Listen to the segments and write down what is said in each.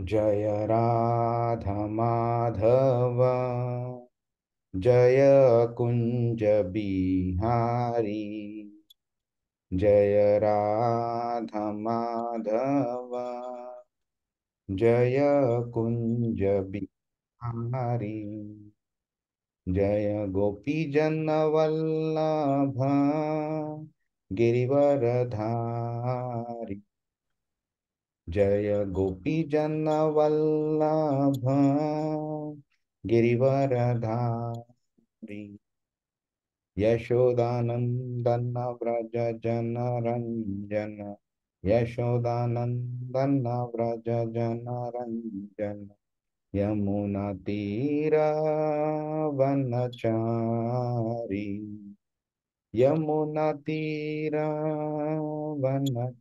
जय राधा माधव, जय कुंज बिहारी। जय राधा माधव, जय कुंज बिहारी। जय गोपी जन वल्लभ गिरिवरधारी। जय गोपी जन वल्लभ गिरिवरधारी। यशोदानंदन व्रज जन रंजन, यशोदानंदन व्रज जन रंजन। यमुना तीरा वनचारी, यमुना तीरा वनचारी।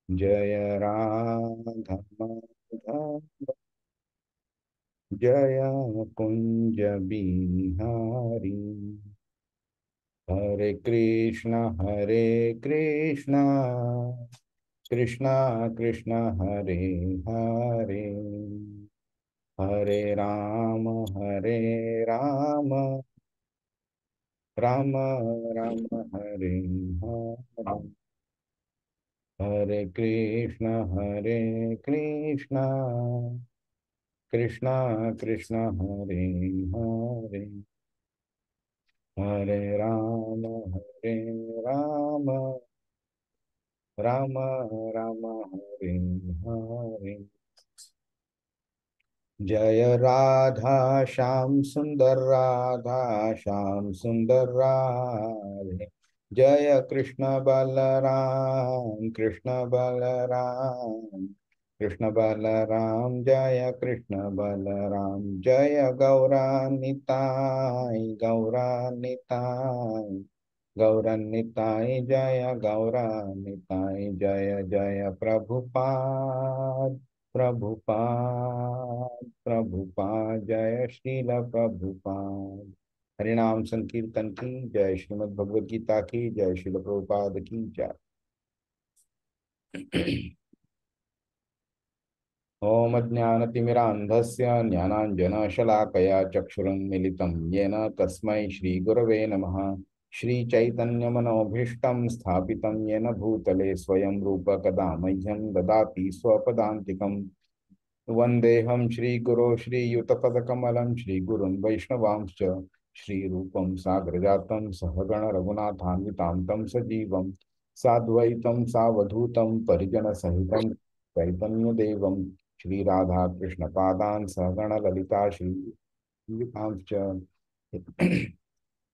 जय राधा माधव, जय कुंज बिहारी। हरे कृष्ण कृष्ण कृष्ण हरे हरे, हरे राम राम राम हरे हरे। हरे कृष्ण कृष्ण कृष्ण हरे हरे, हरे राम राम राम हरे हरे। जय राधा श्याम सुंदर, राधा श्याम सुंदर राधे। जय कृष्ण बलराम, कृष्ण बलराम, कृष्ण बलराम। जय कृष्ण बलराम, जय गौरानिताय, गौरानिताय, गौरनिताय। जय गौरानिताय, जय जय प्रभुपाद, प्रभुपाद, प्रभुपाद। जय श्रील प्रभुपाद। हरिनाम संकीर्तन की जय, श्रीमद् भगवद गीता की जय, श्रील प्रभुपाद की जय। ओम ज्ञानतिमिरान्धस्य ज्ञानाञ्जनशलाकया चक्षुरुन्मिलितं येन तस्मै श्रीगुरवे नमः। श्रीचैतन्यमनोभीष्टं स्थापितं येन भूतले स्वयं रूप कदा मह्यं ददाति स्वपदान्तिकम्। वन्देऽहं श्रीगुरो श्रीयुतपदकमलं श्रीगुरुन् वैष्णवांश्च। श्रीरूपं साग्रजातं सहगण रघुनाथान्वितां तं सजीवं साद्वैतं सावधूतं परिजनसहितं चैतन्यदेवं श्रीराधा कृष्णपादान् सहगण ललिता श्रीविकांश्च।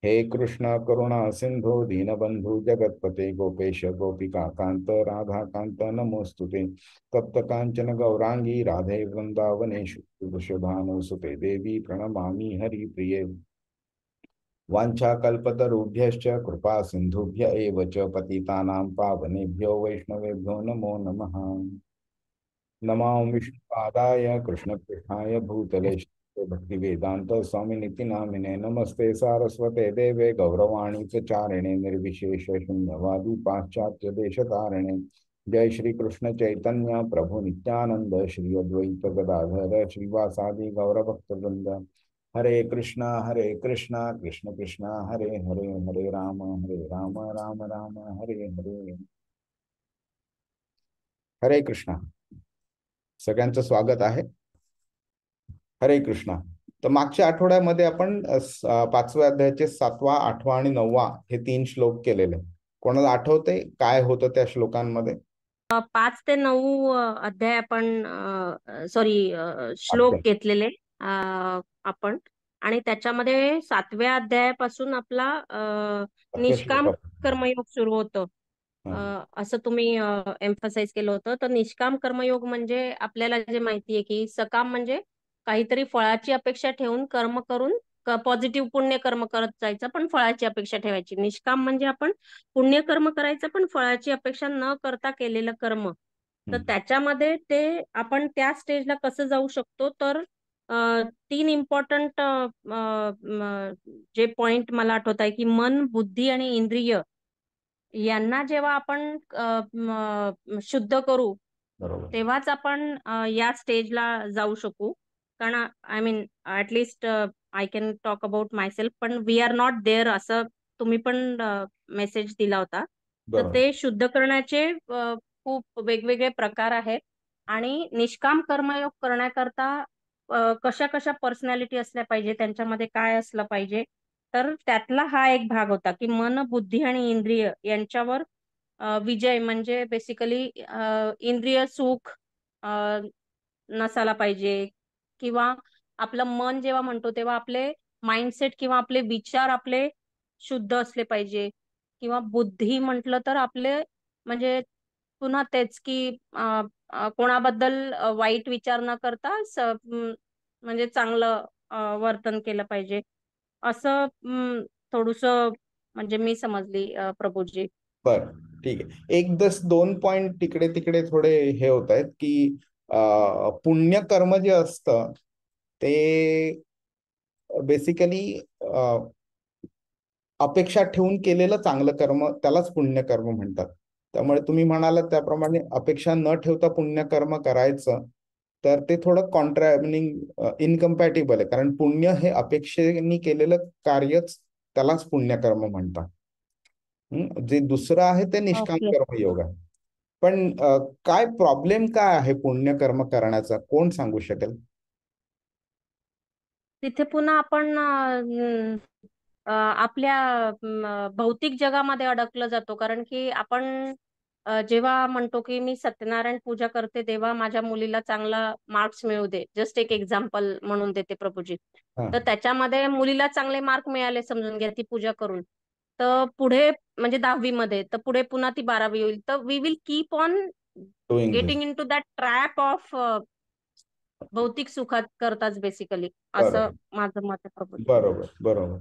हे कृष्ण करुणा सिंधु दीनबंधु जगतपते गोपेश गोपिका कांत राधा कांत नमोस्तुते। तप्त कांचन गौरांगी राधे वृंदावनेषु वृषभानुसुते देवी प्रणमामि हरिप्रिये। वाञ्छाकल्पतरुभ्यश्च कृपा सिन्धुभ्य एव च पतितानां पावनेभ्यो वैष्णवेभ्यो नमो नमः। नमो विष्णुपादाय कृष्णकृष्णाय भूतले श्रीमते भक्तिवेदांत स्वामिनिति नामिने नमस्ते सारस्वते देवे गौरवाणी प्रचारिणे निर्विशेष शून्यवादी पाश्चात्य देशतारिणे। जय श्री कृष्ण चैतन्य प्रभु नित्यानंद श्री अद्वैत गदाधर श्रीवासादि गौरभक्तवृंद। हरे कृष्णा कृष्ण कृष्ण हरे हरे, हरे राम राम राम हरे हरे। हरे कृष्णा, सगळ्यांचं स्वागत आहे। हरे कृष्णा। तर मागच्या आठवड्यामध्ये आपण पाचव्या अध्यायाचे 7वा, 8वा आणि 9वा हे 3 श्लोक केलेले. कोणाला आठवते काय होतं त्या श्लोकांमध्ये? 5 ते 9 अध्याय आपण सॉरी श्लोक घेतलेले आपण, आणि त्याच्यामध्ये 7व्या अध्यायापासून आपला निष्काम कर्मयोग सुरू होतं. असं तुम्ही एम्फसाइज केलं होतं. तर निष्काम कर्मयोग म्हणजे आपल्याला जे माहिती आहे की सकाम म्हणजे काहीतरी फळाची अपेक्षा ठेवून कर्म करून पॉझिटिव्ह पुण्य कर्म करत जायचं, पण फळाची अपेक्षा ठेवायची. निष्काम म्हणजे आपण पुण्य कर्म करायचं पण फळाची अपेक्षा न करता केलेलं कर्म. तर त्याच्यामध्ये ते आपण त्या स्टेजला कसं जाऊ शकतो, तर 3 इम्पॉर्टंट जे पॉइंट मला आठवत आहे की मन, बुद्धी आणि इंद्रिय यांना जेव्हा आपण शुद्ध करू, बरोबर. तेव्हाच आपण या स्टेजला जाऊ शकू. कारण I mean at least I can talk about myself, पण वी आर नॉट देअर असं तुम्ही पण मेसेज दिला होता. तर बरोबर. ते शुद्ध करण्याचे खूप वेगवेगळे प्रकार आहेत आणि निष्काम कर्मयोग करण्याकरता कशा कशा पर्सनॅलिटी असल्या पाहिजे, त्यांच्यामध्ये काय असलं पाहिजे. तर त्यातला हा एक भाग होता की मन, बुद्धी आणि इंद्रिय यांच्यावर विजय म्हणजे बेसिकली इंद्रिय सुख अ, नसायला पाहिजे, किंवा आपलं मन जेव्हा म्हणतो तेव्हा आपले माइंडसेट किंवा आपले विचार आपले शुद्ध असले पाहिजे, किंवा बुद्धी म्हटलं तर आपले म्हणजे पुन्हा तेच की कोणाबद्दल वाईट विचार न करता म्हणजे चांगलं वर्तन केलं पाहिजे असं थोडंसं म्हणजे मी समजली प्रभूजी. बर, ठीक आहे. एक दस दोन पॉइंट तिकडे तिकडे थोडे हे होत आहेत की पुण्यकर्म जे असतं ते बेसिकली अपेक्षा ठेवून केलेलं चांगलं कर्म त्यालाच पुण्यकर्म म्हणतात. त्यामुळे तुम्ही म्हणालात त्याप्रमाणे अपेक्षा न ठेवता पुण्यकर्म करायचं तर ते थोडं कॉन्ट्रा मिनिंग इनकम्पॅटिबल आहे. कारण पुण्य हे अपेक्षेने केलेलं कार्यच त्यालाच पुण्यकर्म म्हणतात. जे दुसरं आहे ते निष्काम ओके. कर्मयोग आहे. पण काय प्रॉब्लेम काय आहे पुण्यकर्म करण्याचा, कोण सांगू शकेल? तिथे पुन्हा आपण आपल्या भौतिक जगामध्ये अडकलं जातो. कारण की आपण जेव्हा म्हणतो की मी सत्यनारायण पूजा करते तेव्हा माझ्या मुलीला चांगला मार्क्स मिळू दे, जस्ट एक एक्झाम्पल म्हणून देते प्रभूजी. हा, तर त्याच्यामध्ये मुलीला चांगले मार्क मिळाले समजून घ्या ती पूजा करून, तर पुढे म्हणजे 10वी मध्ये, तर पुढे पुन्हा ती 12वी होईल, तर we will keep on doing this. Getting into that trap of भौतिक सुखात करताच बेसिकली, असं बरोबर, माझं मत आहे प्रभूजी. बरोबर, बरोबर.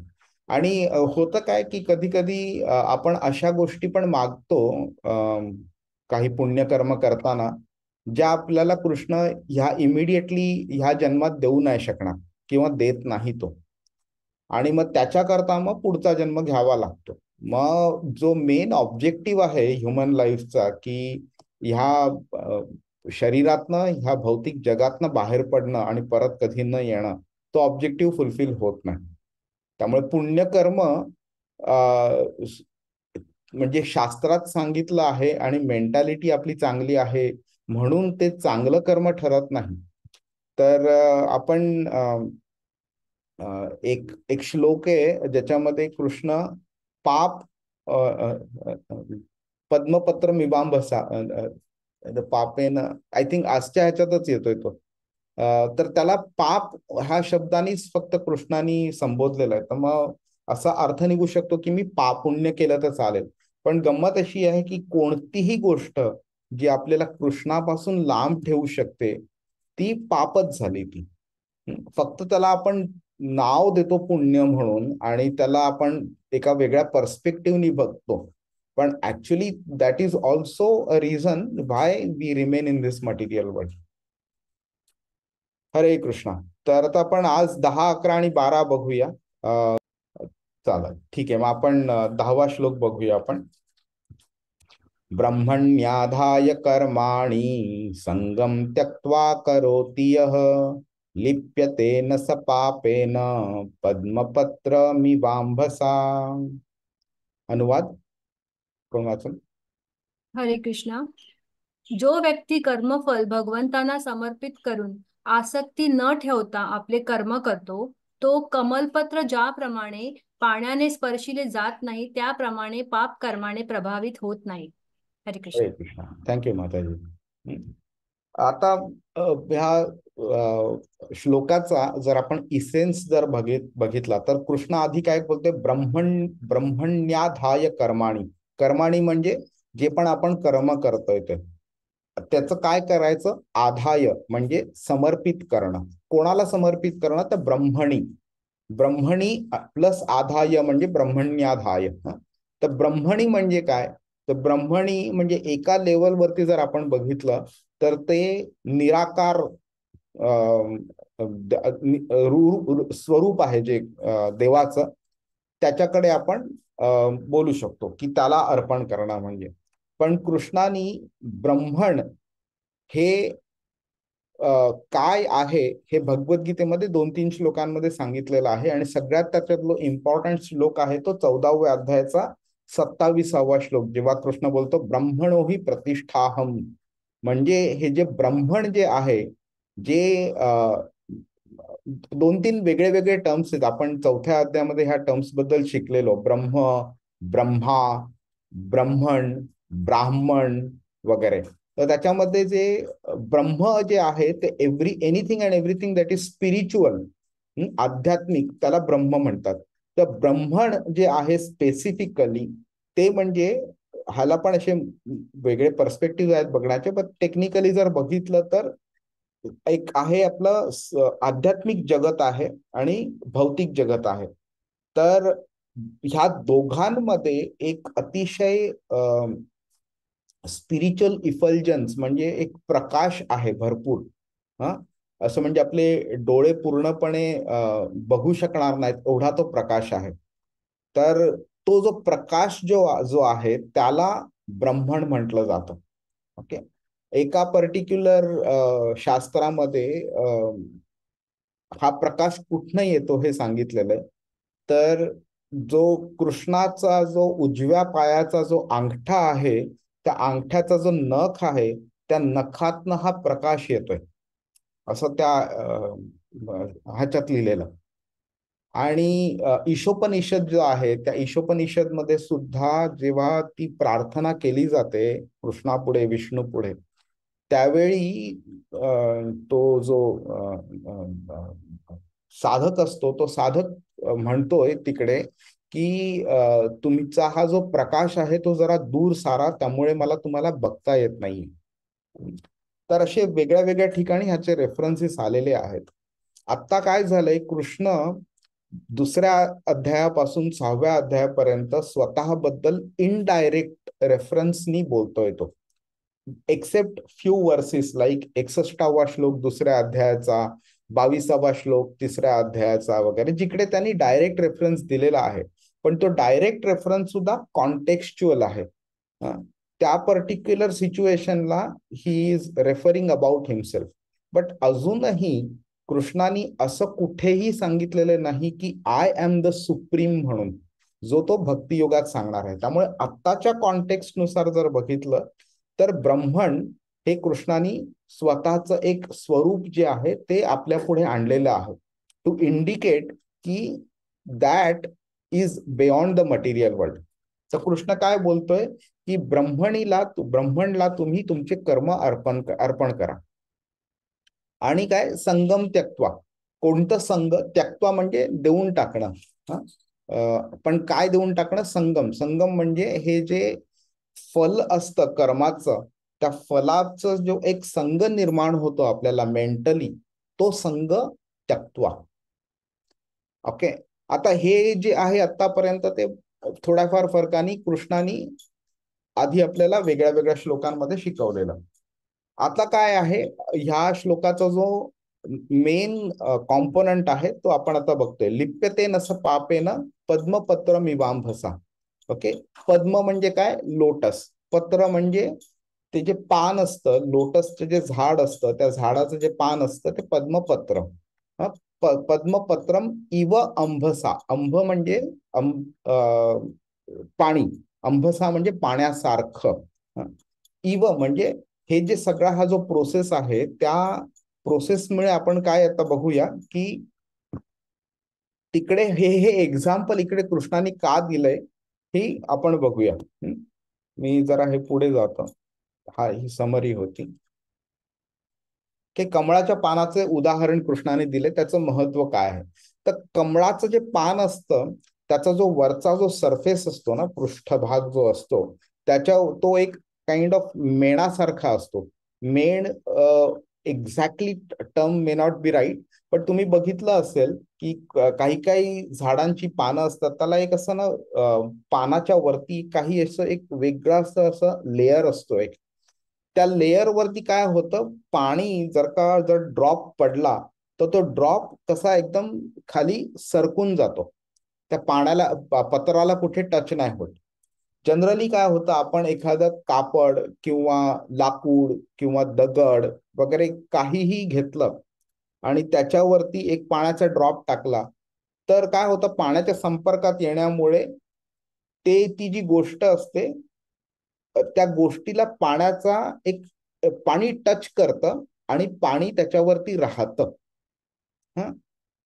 आणि होतं काय की कधी कधी आपण अशा गोष्टी पण मागतो काही पुण्यकर्म करताना ज्या आपल्याला कृष्ण ह्या इमिडिएटली ह्या जन्मात देऊ नाही शकणार किंवा देत नाही तो. आणि मग त्याच्याकरता मग पुढचा जन्म घ्यावा लागतो. मग जो मेन ऑब्जेक्टिव्ह आहे ह्युमन लाईफचा की ह्या शरीरातनं ह्या भौतिक जगातनं बाहेर पडणं आणि परत कधी न येणं, तो ऑब्जेक्टिव्ह फुलफिल होत नाही. त्यामुळे पुण्यकर्म म्हणजे शास्त्रात सांगितलं आहे आणि मेंटॅलिटी आपली चांगली आहे म्हणून ते चांगलं कर्म ठरत नाही. तर आपण एक एक श्लोक आहे ज्याच्यामध्ये कृष्ण पाप अ, अ, अ, पद्मपत्र मीमांसा पापेन, आय थिंक आजच्या ह्याच्यातच येतोय तो. तर त्याला पाप ह्या शब्दानेच फक्त कृष्णाने संबोधलेला आहे. तर मग असा अर्थ निघू शकतो की मी पाप पुण्य केलं तर चालेल. पण गंमत अशी आहे की कोणतीही गोष्ट जी आपल्याला कृष्णापासून लांब ठेवू शकते ती पापच झाली ती. फक्त त्याला आपण नाव देतो पुण्य म्हणून आणि त्याला आपण एका वेगळ्या पर्स्पेक्टिव्हनी बघतो. पण actually that is also a reason why we remain in this material world. Hare Krishna. तर आता आपण आज 10, 11 आणि 12 बघूया. चालेल, ठीक आहे. मग आपण 10वा श्लोक बघूया आपण. ब्रह्मण्याधाय कर्माणि संगम त्यक्त्वा करोति यः लिप्यते न स पापेन पद्मपत्रमिवाम्भसा. अनुवाद कोण वाचन? हरे कृष्णा. जो व्यक्ती कर्मफल भगवंतांना समर्पित करून आसक्ती न ठेवता आपले कर्म करतो तो कमलपत्र ज्याप्रमाणे पाण्याने स्पर्शिले जात नाही त्याप्रमाणे पाप कर्माने प्रभावित होत नाही. हरे हरे कृष्ण. कृष्णा. थँक्यू माताजी. आता ह्या श्लोकाचा जर आपण इसेन्स जर बघितला तर कृष्ण आधी काय बोलते, ब्रह्मण्याधाय कर्माणी. कर्माणी म्हणजे जे पण आपण कर्म करतोय ते, त्याचं काय करायचं, आधाय म्हणजे समर्पित करणं. कोणाला समर्पित करणं, तर ब्रह्मणी. ब्रह्मणी प्लस आधाय म्हणजे ब्रह्मण्याधाय. तर ब्रह्मणी म्हणजे काय, तर ब्रह्मणी म्हणजे एका लेवलवरती जर आपण बघितलं तर ते निराकार स्वरूप आहे जे देवाचं, त्याच्याकडे आपण बोलू शकतो की त्याला अर्पण करणं म्हणजे. पण कृष्णानी ब्रह्मण हे काय आहे हे भगवद्गीतेमध्ये 2-3 श्लोकांमध्ये सांगितलेलं आहे. आणि सगळ्यात त्याच्यातलो इम्पॉर्टंट श्लोक आहे तो 14व्या अध्यायाचा 27वा श्लोक, जेव्हा कृष्ण बोलतो ब्रह्मणो हि प्रतिष्ठाहम. म्हणजे हे जे ब्रह्मण जे आहे, जे 2-3 वेगळे वेगळे टर्म्स आहेत. आपण 4थ्या अध्यायामध्ये ह्या टर्म्स बद्दल शिकलेलो. ब्रह्म, ब्रह्मा, ब्रह्मण, ब्राह्मण वगैरे. तर त्याच्यामध्ये जे ब्रह्म जे आहे ते anything and everything that is spiritual, आध्यात्मिक, त्याला ब्रह्म म्हणतात. तर ब्रह्मण जे आहे स्पेसिफिकली ते म्हणजे, ह्याला पण असे वेगळे पर्स्पेक्टिव्ह आहेत बघण्याचे, पण टेक्निकली जर बघितलं तर एक आहे आपलं आध्यात्मिक जगत आहे आणि भौतिक जगत आहे. तर ह्या दोघांमध्ये एक अतिशय स्पिरिच्युअल इफल्जन्स म्हणजे एक प्रकाश आहे भरपूर. हा, असं म्हणजे आपले डोळे पूर्णपणे बघू शकणार नाहीत एवढा तो प्रकाश आहे. तर तो जो प्रकाश जो जो आहे त्याला ब्रह्मण म्हटलं जातं. ओके. एका पर्टिक्युलर शास्त्रामध्ये हा प्रकाश कुठनं येतो हे सांगितलेलं आहे. तर जो कृष्णाचा जो उजव्या पायाचा जो अंगठा आहे, त्या अंगठ्याचा जो नख आहे, त्या नखातनं हा प्रकाश येतोय, असं त्या ह्याच्यात लिहिलेलं. आणि ईशोपनिषद जो आहे, त्या ईशोपनिषद मध्ये सुद्धा जेव्हा ती प्रार्थना केली जाते कृष्णापुढे, विष्णूपुढे, त्यावेळी तो जो साधक असतो, तो साधक म्हणतोय तिकडे की तुमचा हा जो प्रकाश आहे तो जरा दूर सारा, त्यामुळे मला तुम्हाला बघता येत नाही. तर असे वेगळ्या वेगळ्या ठिकाणी ह्याचे रेफरन्सेस आलेले आहेत. आता काय झालंय, कृष्ण 2ऱ्या अध्यायापासून 6व्या अध्यायापर्यंत स्वतःबद्दल इनडायरेक्ट रेफरन्सनी बोलतोय तो. एक्सेप्ट फ्यू वर्सेस लाईक 61वा श्लोक 2ऱ्या अध्यायाचा, 22वा श्लोक 3ऱ्या अध्यायाचा वगैरे, जिकडे त्यांनी डायरेक्ट रेफरन्स दिलेला आहे. पण तो डायरेक्ट रेफरन्स सुद्धा कॉन्टेक्स्च्युअल आहे. त्या पर्टिक्युलर सिच्युएशनला he is referring about himself. But अजूनही कृष्णाने असं कुठेही सांगितलेलं नाही की आय एम द सुप्रीम म्हणून, जो तो भक्तियोगात सांगणार आहे. त्यामुळे आत्ताच्या कॉन्टेक्स्ट नुसार जर बघितलं तर ब्रह्मण हे कृष्णाने स्वतःचं एक स्वरूप जे आहे ते आपल्या पुढे आणलेलं आहे, टू इंडिकेट की that is beyond the material world. तर कृष्ण काय बोलतोय की ब्रह्मणला तुम्ही तुमचे कर्म अर्पण करा. आणि काय, संगम त्यक्त्वा. कोणतं संग त्यक्त्वा म्हणजे देऊन टाकणं. पण काय देऊन टाकणं? संगम म्हणजे हे जे फल असतं कर्माचं, त्या फलाचं जो एक संग निर्माण होतो आपल्याला मेंटली, तो संग त्यक्त्वा. ओके. आता हे जे आहे आतापर्यंत ते थोड्याफार फरकाने कृष्णाने आधी आपल्याला वेगळ्या वेगळ्या श्लोकांमध्ये शिकवलेलं. आता काय आहे, ह्या श्लोकाचा जो मेन कॉम्पोनंट आहे तो आपण आता बघतोय. लिप्यते नस पापेन पद्मपत्र मिवांभसा. ओके. पद्म म्हणजे काय? लोटस. पत्र म्हणजे ते जे पान असतं, लोटसचं जे झाड असतं, त्या झाडाचं जे पान असतं ते पद्मपत्र. पद्मपत्रम इव अंभसा. अंभ म्हणजे पाणी, अंभसा म्हणजे पाण्यासारखं. इव म्हणजे हे जे सगळा हा जो प्रोसेस आहे, त्या प्रोसेसमुळे आपण काय आता बघूया की तिकडे हे एक्झाम्पल इकडे कृष्णाने का दिलंय हे आपण बघूया. मी जरा हे पुढे जातो. हा, ही समरी होती की कमळाच्या पानाचे उदाहरण कृष्णाने दिले, त्याचं महत्व काय आहे. तर कमळाचं जे पान असतं त्याचा जो वरचा जो सरफेस असतो ना, पृष्ठभाग जो असतो, त्याच्या तो एक काइंड ऑफ मेणासारखा असतो. मेण exactly term may not be right, पण तुम्ही बघितलं असेल की काही काही झाडांची पानं असतात, त्याला एक असं ना पानाच्या वरती काही असं एक वेगळं असं लेअर असतो एक. त्या लेअर वरती काय होतं, पाणी जर ड्रॉप पडला तर तो ड्रॉप कसा एकदम खाली सरकून जातो, त्या पाण्याला पत्राला कुठे टच नाही होत. जनरली काय होतं, आपण एखादं कापड किंवा लाकूड किंवा दगड वगैरे काहीही घेतलं आणि त्याच्यावरती एक पाण्याचा ड्रॉप टाकला, तर काय होतं, पाण्याच्या संपर्कात येण्यामुळे ती जी गोष्ट असते, त्या गोष्टीला पाण्याचा एक पाणी टच करतं आणि पाणी त्याच्यावरती राहतं. हा,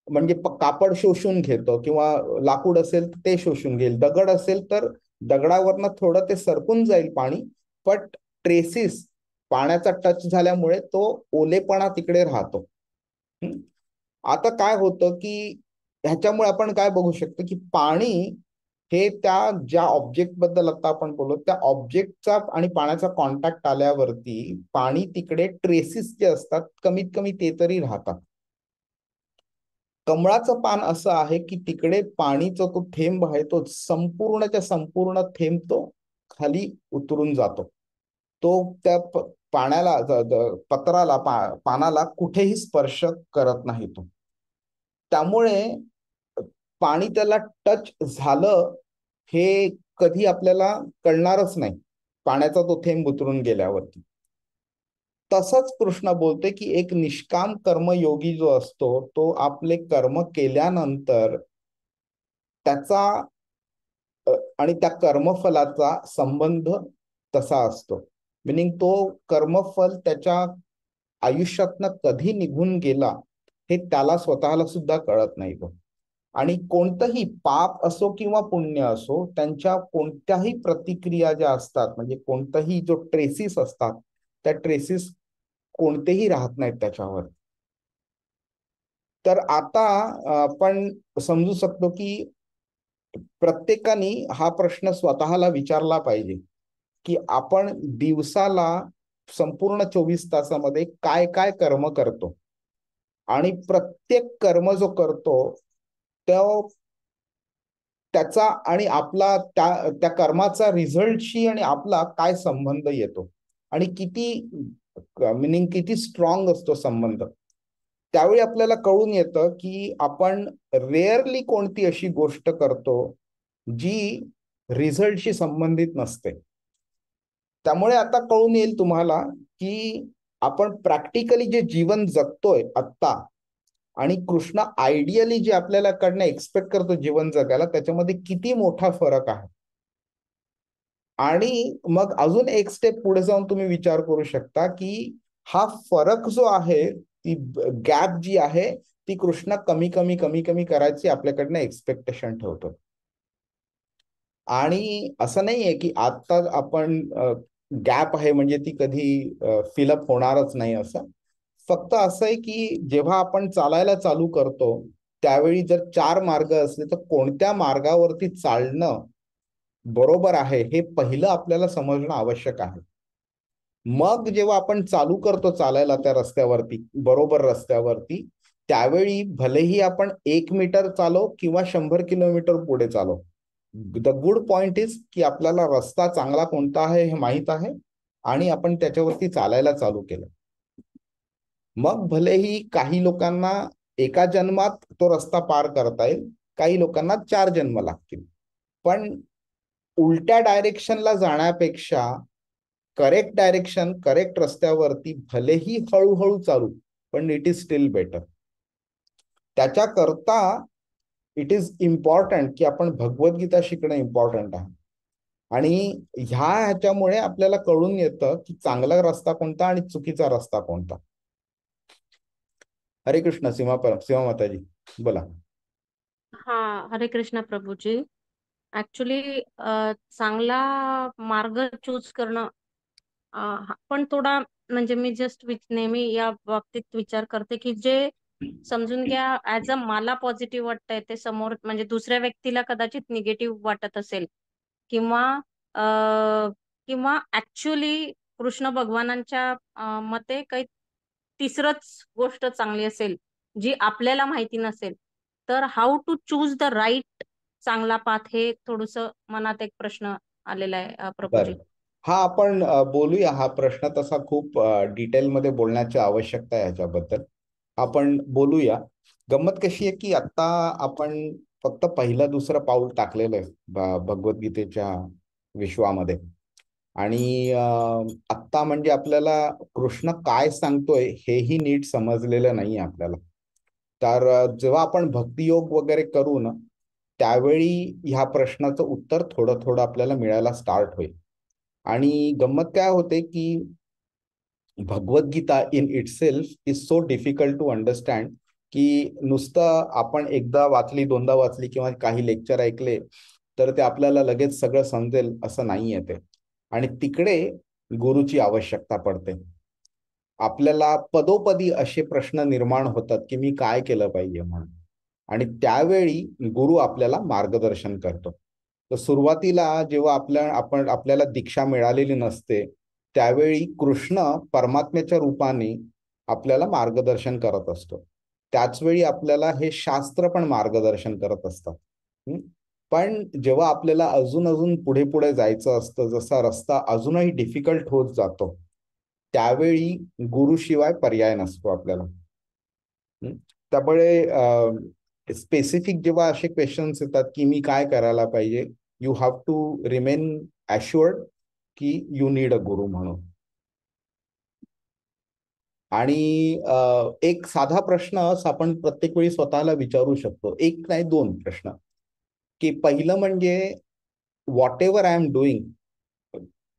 म्हणजे कापड शोषून घेतं किंवा लाकूड असेल तर ते शोषून घेईल, दगड असेल तर दगडावरनं थोडं ते सरकून जाईल पाणी, बट ट्रेसिस पाण्याचा टच झाल्यामुळे तो ओलेपणा तिकडे राहतो. आता काय होतं की ह्याच्यामुळे आपण काय बघू शकतो की पाणी हे त्या ज्या ऑब्जेक्ट बद्दल आता आपण बोललो त्या ऑब्जेक्टचा आणि पाण्याचा कॉन्टॅक्ट आल्यावरती पाणी तिकडे ट्रेसिस जे असतात कमीत कमी ते तरी राहतात. कमळाचं पान असं आहे की तिकडे पाणीचा तो थेंब आहे तो संपूर्णच्या संपूर्ण थेंब तो खाली उतरून जातो. तो त्या पाण्याला पत्राला पानाला कुठेही स्पर्श करत नाही तो. त्यामुळे पाणी त्याला टच झालं हे कधी आपल्याला कळणारच नाही पाण्याचा तो थेंब उतरून गेल्यावरती. तसंच कृष्ण बोलते की एक निष्काम कर्मयोगी जो असतो तो आपले कर्म केल्यानंतर त्याचा आणि त्या कर्मफलाचा संबंध तसा असतो. मिनिंग तो कर्मफल त्याच्या आयुष्यातनं कधी निघून गेला हे त्याला स्वतःला सुद्धा कळत नाही तो. आणि कोणतंही पाप असो किंवा पुण्य असो त्यांच्या कोणत्याही प्रतिक्रिया ज्या असतात, म्हणजे कोणताही जो ट्रेसिस असतात त्या ट्रेसिस कोणतेही राहत नाहीत त्याच्यावर. तर आता आपण समजू शकतो की प्रत्येकाने हा प्रश्न स्वतःला विचारला पाहिजे की आपण दिवसाला संपूर्ण 24 तासामध्ये काय काय कर्म करतो आणि प्रत्येक कर्म जो करतो त्याचा आणि आपला त्या कर्माचा रिझल्टशी आणि आपला काय संबंध येतो आणि किती मिनिंग किती स्ट्रॉंग असतो संबंध. त्यावेळी आपल्याला कळून येतं की आपण रेअरली कोणती अशी गोष्ट करतो जी रिझल्टशी संबंधित नसते. त्यामुळे आता कळून येईल तुम्हाला की आपण प्रॅक्टिकली जे जीवन जगतोय आत्ता आणि कृष्ण आयडियली जे आपल्याला कडनं एक्सपेक्ट करतो जीवन जगायला त्याच्यामध्ये किती मोठा फरक आहे. आणि मग अजून एक स्टेप पुढे जाऊन तुम्ही विचार करू शकता की हा फरक जो आहे, ती गॅप जी आहे ती कृष्ण कमी कमी कमी कमी करायची आपल्याकडनं एक्सपेक्टेशन ठेवतो. आणि असं नाहीये की आता आपण गॅप आहे म्हणजे ती कधी फिलअप होणारच नाही असं. फक्त असं आहे की जेव्हा आपण चालायला चालू करतो त्यावेळी जर 4 मार्ग असले तर कोणत्या मार्गावरती चालणं बरोबर आहे हे पहिलं आपल्याला समजणं आवश्यक आहे. मग जेव्हा आपण चालू करतो चालायला त्या रस्त्यावरती, बरोबर रस्त्यावरती, त्यावेळी भलेही आपण 1 मीटर चालो किंवा 100 किलोमीटर पुढे चालो, द गुड पॉइंट इज की आपल्याला रस्ता चांगला कोणता आहे हे माहित आहे आणि आपण त्याच्यावरती चालायला चालू केलं. मग भलेही काही लोकांना एका जन्मात तो रस्ता पार करता येईल, काही लोकांना 4 जन्म लागतील, पण उलट्या डायरेक्शनला जाण्यापेक्षा करेक्ट डायरेक्शन करेक्ट रस्त्यावरती भलेही हळूहळू चालू पण इट इज स्टील बेटर. त्याच्याकरता इट इज इम्पॉर्टंट की आपण भगवद्गीता शिकणं इम्पॉर्टंट आहे. आणि ह्याच्यामुळे आपल्याला कळून येतं की चांगला रस्ता कोणता आणि चुकीचा रस्ता कोणता. हरे कृष्ण. सीमा माताजी बोला. हा, हरे कृष्ण प्रभूजी. ऍक्च्युली चांगला मार्ग चूज करणं पण थोडा म्हणजे मी जस्ट नेहमी या बाबतीत विचार करते की जे समजून घ्या ऍज अ मला पॉझिटिव्ह वाटतंय ते समोर म्हणजे दुसऱ्या व्यक्तीला कदाचित निगेटिव्ह वाटत असेल किंवा किंवा ऍक्च्युली कृष्ण भगवानांच्या मते काही तिसरंच गोष्ट चांगली असेल जी आपल्याला माहिती नसेल, तर how to choose the right चांगला पाथ हे थोडस मनात एक प्रश्न आलेला आहे प्रभूजी. हा, आपण बोलूया. हा प्रश्न तसा खूप डिटेलमध्ये बोलण्याची आवश्यकता आहे, ह्याच्याबद्दल आपण बोलूया. गंमत कशी आहे की आता आपण फक्त पहिलं दुसरं पाऊल टाकलेलं आहे भगवद्गीतेच्या विश्वामध्ये. आणि आत्ता म्हणजे आपल्याला कृष्ण काय सांगतोय हेही नीट समजलेलं नाही आपल्याला. तर जेव्हा आपण भक्तियोग वगैरे करू ना, त्यावेळी ह्या प्रश्नाचं उत्तर थोडं थोडं आपल्याला मिळायला स्टार्ट होईल. आणि गंमत काय होते की Bhagavad Gita in itself is so difficult to understand की नुसतं आपण एकदा वाचली, दोनदा वाचली किंवा काही लेक्चर ऐकले तर ते आपल्याला लगेच सगळं समजेल असं नाही आहे ते. आणि तिकडे गुरुची आवश्यकता पडते. आपल्याला पदोपदी असे प्रश्न निर्माण होतात की मी काय केलं पाहिजे म्हणून. आणि त्यावेळी गुरु आपल्याला मार्गदर्शन करतो. तर सुरुवातीला जेव्हा आपल्याला दीक्षा मिळालेली नसते त्यावेळी कृष्ण परमात्म्याच्या रूपाने आपल्याला मार्गदर्शन करत असतो. त्याचवेळी आपल्याला हे शास्त्र पण मार्गदर्शन करत असतात. पण जेव्हा आपल्याला अजून अजून पुढे पुढे जायचं असतं, जसा रस्ता अजूनही डिफिकल्ट होत जातो, त्यावेळी गुरुशिवाय पर्याय नसतो आपल्याला. त्यामुळे स्पेसिफिक जेव्हा असे क्वेश्चन्स येतात की मी काय करायला पाहिजे, you have to remain assured की यू नीड अ गुरु म्हणून. आणि एक साधा प्रश्न आपण प्रत्येक वेळी स्वतःला विचारू शकतो, एक नाही दोन प्रश्न, की पहिलं म्हणजे what ever I am doing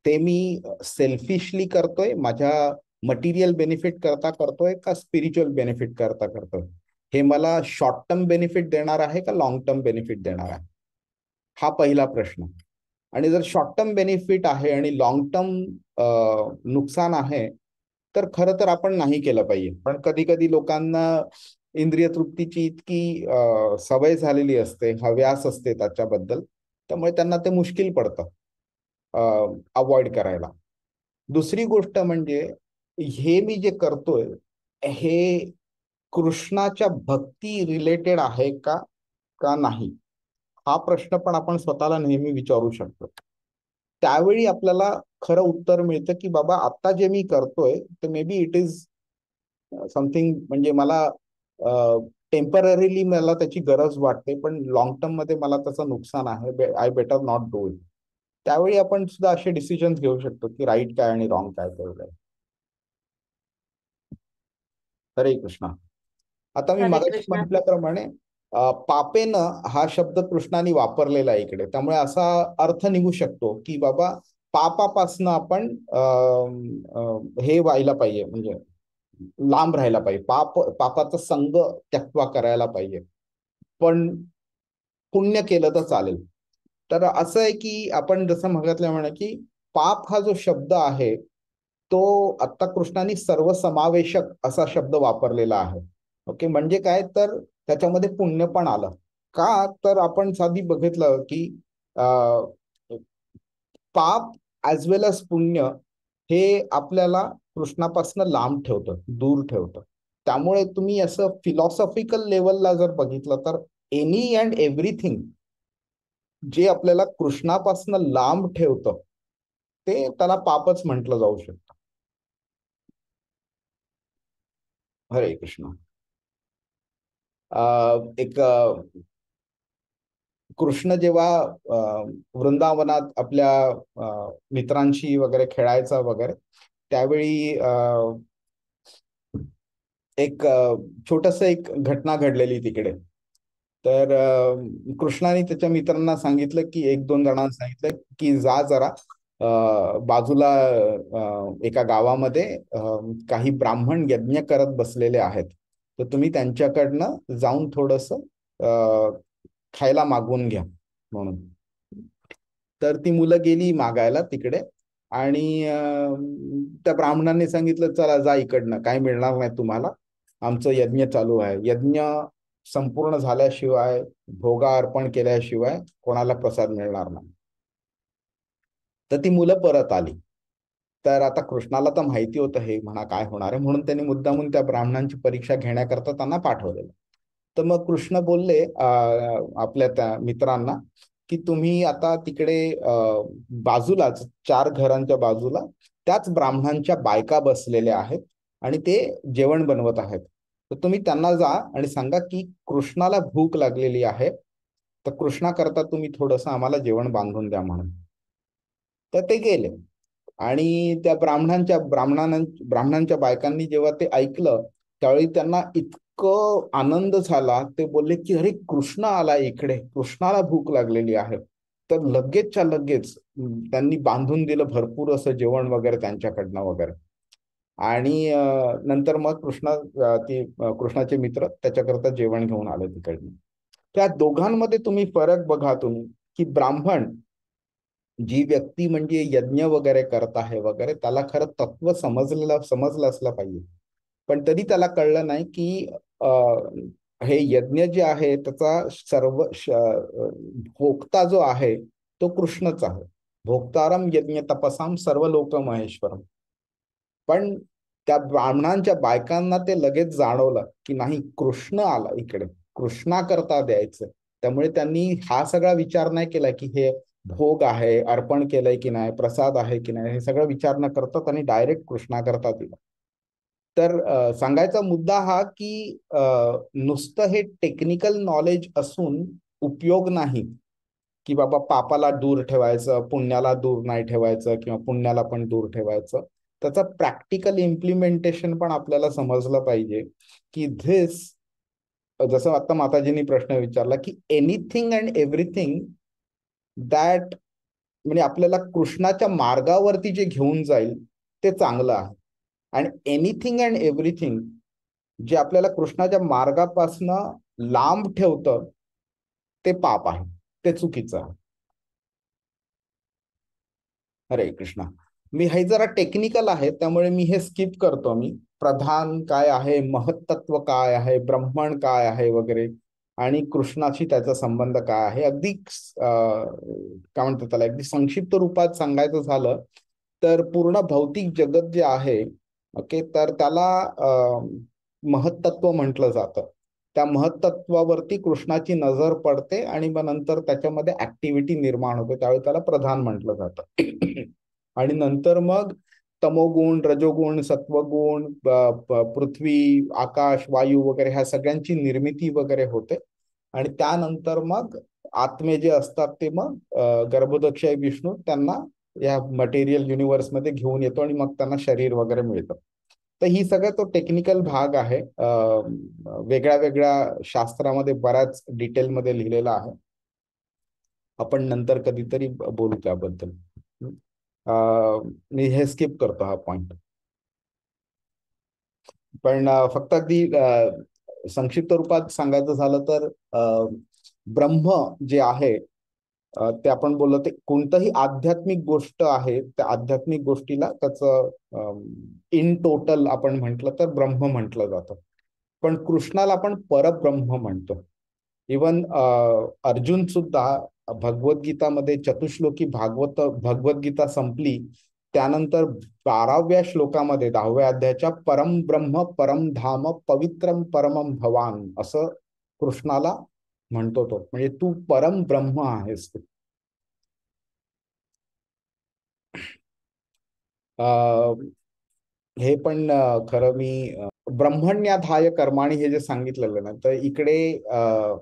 ते मी सेल्फिशली करतोय, माझ्या मटेरियल बेनिफिट करता करतोय का स्पिरिच्युअल बेनिफिट करता करतोय, हे मला शॉर्ट टर्म बेनिफिट देणार आहे का लॉंग टर्म बेनिफिट देणार आहे, हा पहिला प्रश्न. आणि जर शॉर्ट टर्म बेनिफिट आहे आणि लॉंग टर्म नुकसान आहे तर खरं तर आपण नाही केलं पाहिजे. पण कधी कधी लोकांना इंद्रिय तृप्तीची इतकी सवय झालेली असते, हव्यास असते त्याच्याबद्दल, त्यामुळे त्यांना ते मुश्किल पडतं अवॉइड करायला. दुसरी गोष्ट म्हणजे हे मी जे करतोय हे कृष्णाच्या भक्ती रिलेटेड आहे का का नाही, हा प्रश्न पण आपण स्वतःला नेहमी विचारू शकतो. त्यावेळी आपल्याला खरं उत्तर मिळतं की बाबा आता जे मी करतोय ते may be it is something, म्हणजे मला टेम्पररीली मला त्याची गरज वाटते पण लॉंग टर्म मध्ये मला त्याचं नुकसान आहे, I better not do it. त्यावेळी आपण सुद्धा असे डिसिजन्स घेऊ शकतो की राईट काय आणि रॉंग काय करूया. हरे कृष्णा. आता मी हरे मगाशी कृष्णा. म्हटल्याप्रमाणे पापेनं हा शब्द कृष्णाने वापरलेला आहे इकडे, त्यामुळे असा अर्थ निघू शकतो की बाबा पापापासनं आपण हे व्हायला पाहिजे, म्हणजे लांब राहायला पाहिजे, पापाचा संग त्यक्त्वा करायला पाहिजे, पण पुण्य केलं तर चालेल. तर असं आहे की आपण जसं म्हटल्याप्रमाणे की पाप हा जो शब्द आहे तो आता कृष्णाने सर्वसमावेशक असा शब्द वापरलेला आहे. ओके, म्हणजे काय तर त्याच्यामध्ये पुण्य पण आलं का, तर आपण साधी बघितलं की पाप ॲज वेल एज पुण्य हे आपल्याला कृष्णापासून लांब ठेवतं, दूर ठेवतं. त्यामुळे तुम्ही असं फिलॉसॉफिकल लेवलला जर बघितलं तर एनी अँड एव्हरीथिंग जे आपल्याला कृष्णापासून लांब ठेवतं ते त्याला पापच म्हटलं जाऊ शकतं. हरे कृष्ण. एक कृष्ण जेव्हा वृंदावनात आपल्या मित्रांशी वगैरे खेळायचा वगैरे, त्यावेळी एक छोटस एक घटना घडलेली तिकडे. तर कृष्णाने त्याच्या मित्रांना सांगितलं की एक दोन जणांना सांगितलं की जा जरा बाजूला एका गावामध्ये काही ब्राह्मण यज्ञ करत बसलेले आहेत, तर तुम्ही त्यांच्याकडनं जाऊन थोडस खायला मागवून घ्या म्हणून. तर ती मुलं गेली मागायला तिकडे आणि त्या ब्राह्मणांनी सांगितलं चला जा इकडनं, काय मिळणार नाही तुम्हाला, आमचं यज्ञ चालू आहे, यज्ञ संपूर्ण झाल्याशिवाय भोगा अर्पण केल्याशिवाय कोणाला प्रसाद मिळणार नाही. तर ती मुलं परत आली. तर आता कृष्णाला तर माहिती होतं हे म्हणा काय होणार आहे, म्हणून त्यांनी मुद्दामून त्या ब्राह्मणांची परीक्षा घेण्याकरता त्यांना पाठवलेलं. तर मग कृष्ण बोलले आपल्या त्या मित्रांना की तुम्ही आता तिकडे बाजूलाच 4 घरांच्या बाजूला त्याच ब्राह्मणांच्या बायका बसलेल्या आहेत आणि ते जेवण बनवत आहेत, तर तुम्ही त्यांना जा आणि सांगा की कृष्णाला भूक लागलेली आहे, तर कृष्णाकरता तुम्ही थोडंसं आम्हाला जेवण बांधून द्या म्हणून. तर ते गेले. आणि त्या ब्राह्मणांच्या बायकांनी जेव्हा ते ऐकलं त्यावेळी त्यांना इतकं आनंद झाला, ते बोलले की अरे कृष्ण आला इकडे, कृष्णाला भूक लागलेली आहे. तर लगेचच्या लगेच त्यांनी बांधून दिलं भरपूर असं जेवण वगैरे त्यांच्याकडनं वगैरे. आणि नंतर मग कृष्णाचे मित्र त्याच्याकरता जेवण घेऊन आले तिकडनं. त्या दोघांमध्ये तुम्ही फरक बघा तुम्ही, की ब्राह्मण जी व्यक्ती म्हणजे यज्ञ वगैरे करत आहे वगैरे, त्याला खरं तत्व समजलं असलं पाहिजे. पण तरी त्याला कळलं नाही की हे यज्ञ जे आहे त्याचा भोक्ता जो आहे तो कृष्णच आहे. भोक्तारम यज्ञ तपसाम सर्व लोक महेश्वरम. पण त्या ब्राह्मणांच्या बायकांना ते लगेच जाणवलं की नाही, कृष्ण आला इकडे, कृष्णाकरता द्यायचं. त्यामुळे त्यांनी हा सगळा विचार नाही केला की हे भोग आहे, अर्पण केलंय की नाही, प्रसाद आहे की नाही, हे सगळं विचार न करता त्यांनी डायरेक्ट कृष्णाकरता दिला. तर सांगायचा मुद्दा हा की नुसतं हे टेक्निकल नॉलेज असून उपयोग नाही, की बाबा पापाला दूर ठेवायचं, पुण्याला दूर नाही ठेवायचं, किंवा पुण्याला पण दूर ठेवायचं. त्याचं प्रॅक्टिकल इम्प्लिमेंटेशन पण आपल्याला समजलं पाहिजे की जसं आता माताजींनी प्रश्न विचारला की एनिथिंग अँड एव्हरीथिंग दॅट, म्हणजे आपल्याला कृष्णाच्या मार्गावरती जे घेऊन जाईल ते चांगलं आहे. आणि एनिथिंग अँड एव्हरीथिंग जे आपल्याला कृष्णाच्या मार्गापासनं लांब ठेवतं ते पाप आहे, ते चुकीचं आहे. हरे कृष्णा. हे जरा टेक्निकल आहे त्यामुळे मी हे स्किप करतो. मी प्रधान काय आहे, महत्त्व काय आहे, ब्रह्मण काय आहे वगैरे, आणि कृष्णाशी त्याचा संबंध काय आहे, अगदी काय म्हणतात त्याला, अगदी संक्षिप्त रूपात सांगायचं झालं तर पूर्ण भौतिक जगत जे आहे, ओके, तर त्याला महत्त्व म्हटलं जातं. त्या महत्त्वावरती कृष्णाची नजर पडते आणि मग नंतर त्याच्यामध्ये ऍक्टिव्हिटी निर्माण होते, त्यावेळी त्याला प्रधान म्हटलं जातं. आणि नंतर मग तमोगुण, रजोगुण, सत्वगुण, पृथ्वी, आकाश, वायू वगैरे ह्या सगळ्यांची निर्मिती वगैरे होते. आणि त्यानंतर मग आत्मे जे असतात ते मग गर्भोदक्ष विष्णू त्यांना या मटेरियल युनिव्हर्समध्ये घेऊन येतो आणि मग त्यांना शरीर वगैरे मिळतं. तर ही सगळं तो टेक्निकल भाग आहे. वेगळ्या वेगळ्या शास्त्रामध्ये बऱ्याच डिटेलमध्ये लिहिलेला आहे. आपण नंतर कधीतरी बोलू त्याबद्दल. मी हे स्किप करतो हा पॉइंट. पण फक्त अगदी संक्षिप्त रूपात सांगायचं झालं तर ब्रह्म जे आहे ते आपण बोललो, ते कोणतंही आध्यात्मिक गोष्ट आहे, त्या आध्यात्मिक गोष्टीला त्याचं इन टोटल आपण म्हटलं तर ब्रह्म म्हटलं जातं. पण कृष्णाला आपण परब्रह्म म्हणतो. इवन अर्जुन सुद्धा भगवद्गीतामध्ये चतुश्लोकी भगवद्गीता संपली त्यानंतर 12व्या श्लोकामध्ये 10व्या अध्यायाच्या परम ब्रह्म परम धाम पवित्रम परमम भवान असं कृष्णाला म्हणतो तो, म्हणजे तू परम ब्रह्म आहेस. हे पण खरं मी ब्रह्मण्याधाय कर्माणी हे जे सांगितलेलं ना, तर इकडे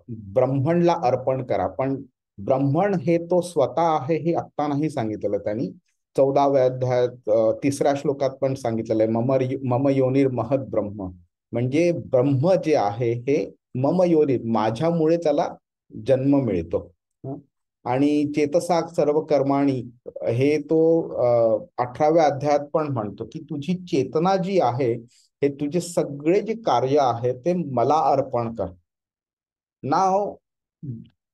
ब्रह्मणला अर्पण करा, पण ब्रह्मण हे तो स्वतः आहे हे आत्ता नाही सांगितलेलं त्यांनी. 14व्या अध्यायात 3ऱ्या श्लोकात पण सांगितलेलं आहे, मम योनिर महत ब्रह्म, म्हणजे ब्रह्म जे आहे हे मम योनिर, माझ्यामुळे त्याला जन्म मिळतो. आणि चेतसाक सर्व कर्माणी हे तो 18व्या अध्यायात पण म्हणतो की तुझी चेतना जी आहे, हे तुझे सगळे जे कार्य आहे ते मला अर्पण कर. नाव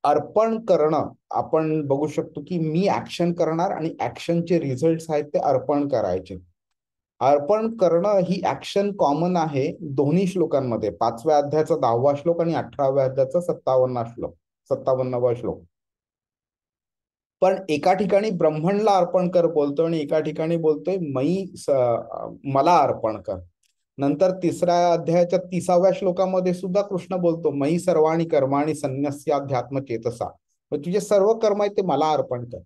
अर्पण करणं आपण बघू शकतो की मी ऍक्शन करणार आणि ऍक्शनचे रिझल्ट आहेत ते अर्पण करायचे. अर्पण करणं ही ऍक्शन कॉमन आहे दोन्ही श्लोकांमध्ये, 5व्या अध्यायाचा 10वा श्लोक आणि 18व्या अध्यायाचा 57वा श्लोक. पण एका ठिकाणी ब्रह्मणला अर्पण कर बोलतोय आणि एका ठिकाणी बोलतोय मला अर्पण कर. नंतर 3ऱ्या अध्यायाच्या 30व्या श्लोकामध्ये सुद्धा कृष्ण बोलतो मयी सर्वाणी कर्माणी संन्यस्याध्यात्म चेतसा, तुझे सर्व कर्म आहे ते मला अर्पण कर.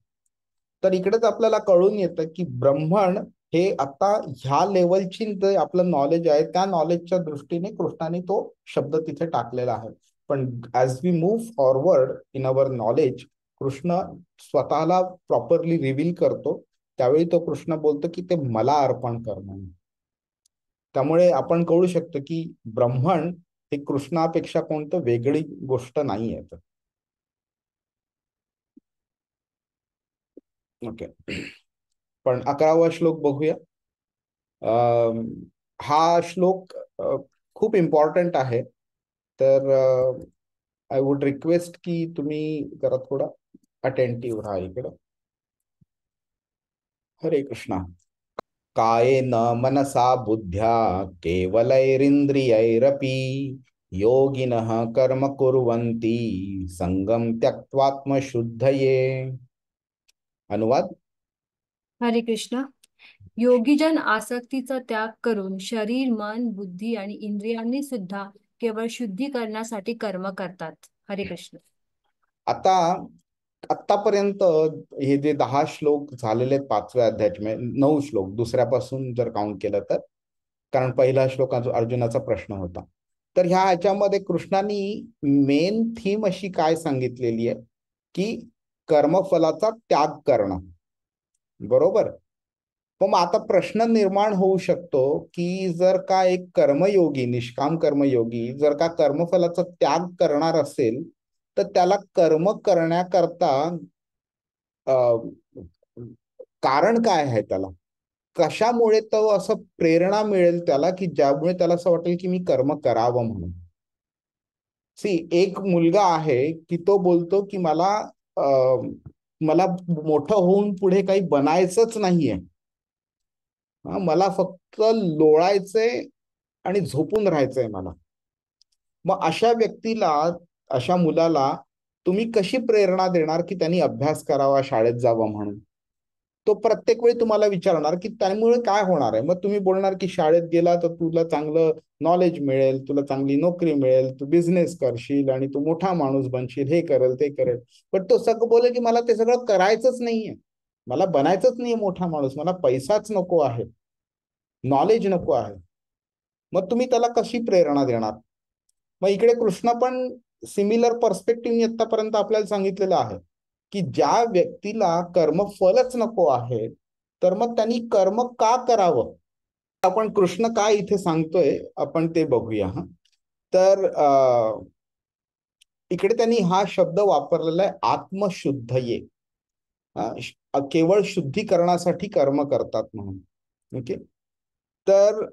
तर इकडेच आपल्याला कळून येतं की ब्रह्मण हे आता ह्या लेवलची जे आपलं नॉलेज आहे त्या नॉलेजच्या दृष्टीने कृष्णाने तो शब्द तिथे टाकलेला आहे. पण as we move forward in our knowledge, Krishna स्वतःला प्रॉपरली रिव्हील करतो त्यावेळी तो कृष्ण बोलतो की ते मला अर्पण कर म्हणून. त्यामुळे आपण कळू शकतो की ब्रह्मण हे कृष्णापेक्षा कोणतं वेगळी गोष्ट नाही आहे. ओके, पण 11वा श्लोक बघूया. हा श्लोक खूप इम्पॉर्टंट आहे. तर आय वुड रिक्वेस्ट की तुम्ही जरा थोडा अटेंटिव्ह राहा इकडं. हरे कृष्णा. कायेन मनसा बुद्ध्या केवलैरिन्द्रियैरपि योगिनः कर्म कुर्वन्ति संगम त्यक्त्वात्मशुद्धये. अनुवाद. हरे कृष्णा. योगीजन आसक्तीचा त्याग करून शरीर, मन, बुद्धी आणि इंद्रियांनी सुद्धा केवळ शुद्धीकरणासाठी कर्म करतात. हरे कृष्ण. आता आतापर्यंत हे जे 10 श्लोक झालेले आहेत 5व्या अध्यायाचे, म्हणजे 9 श्लोक दुसऱ्यापासून जर काउंट केलं तर, कारण पहिला श्लोक अर्जुनाचा प्रश्न होता. तर ह्याच्यामध्ये कृष्णाने मेन थीम अशी काय सांगितलेली आहे की कर्मफलाचा त्याग करणं. बरोबर. पण मग आता प्रश्न निर्माण होऊ शकतो की जर का एक कर्मयोगी, निष्काम कर्मयोगी जर का कर्मफलाचा त्याग करणार असेल तर त्याला कर्म करण्याकरता कारण काय आहे, त्याला कशामुळे तो असं प्रेरणा मिळेल त्याला की ज्यामुळे त्याला असं वाटेल की मी कर्म करावं म्हणून. एक मुलगा आहे की तो बोलतो की मला मोठं होऊन पुढे काही बनायचंच नाहीये, मला फक्त लोळायचंय आणि झोपून राहायचंय मला. मग अशा व्यक्तीला, अशा मुलाला तुम्ही कशी प्रेरणा देणार की त्यांनी अभ्यास करावा, शाळेत जावं म्हणून? तो प्रत्येक वेळी तुम्हाला विचारणार की त्यामुळे काय होणार आहे. मग तुम्ही बोलणार की शाळेत गेला तर तुला चांगलं नॉलेज मिळेल, तुला चांगली नोकरी मिळेल, तू बिझनेस करशील आणि तू मोठा माणूस बनशील, हे करेल ते करेल. पण तो सगळं बोलेल की मला ते सगळं करायचंच नाहीये, मला बनायचंच नाहीये मोठा माणूस, मला पैसाच नको आहे, नॉलेज नको आहे. मग तुम्ही त्याला कशी प्रेरणा देणार? मग इकडे कृष्ण पण सिमिलर पर्स्पेक्टिव्ह आतापर्यंत आपल्याला सांगितलेलं आहे की ज्या व्यक्तीला कर्मफलच नको आहे तर मग त्यांनी कर्म का करावं. आपण कृष्ण काय इथे सांगतोय आपण ते बघूया. तर इकडे त्यांनी हा शब्द वापरलेला आहे, आत्मशुद्धये. केवळ शुद्धीकरणासाठी कर्म करतात म्हणून. ओके. तर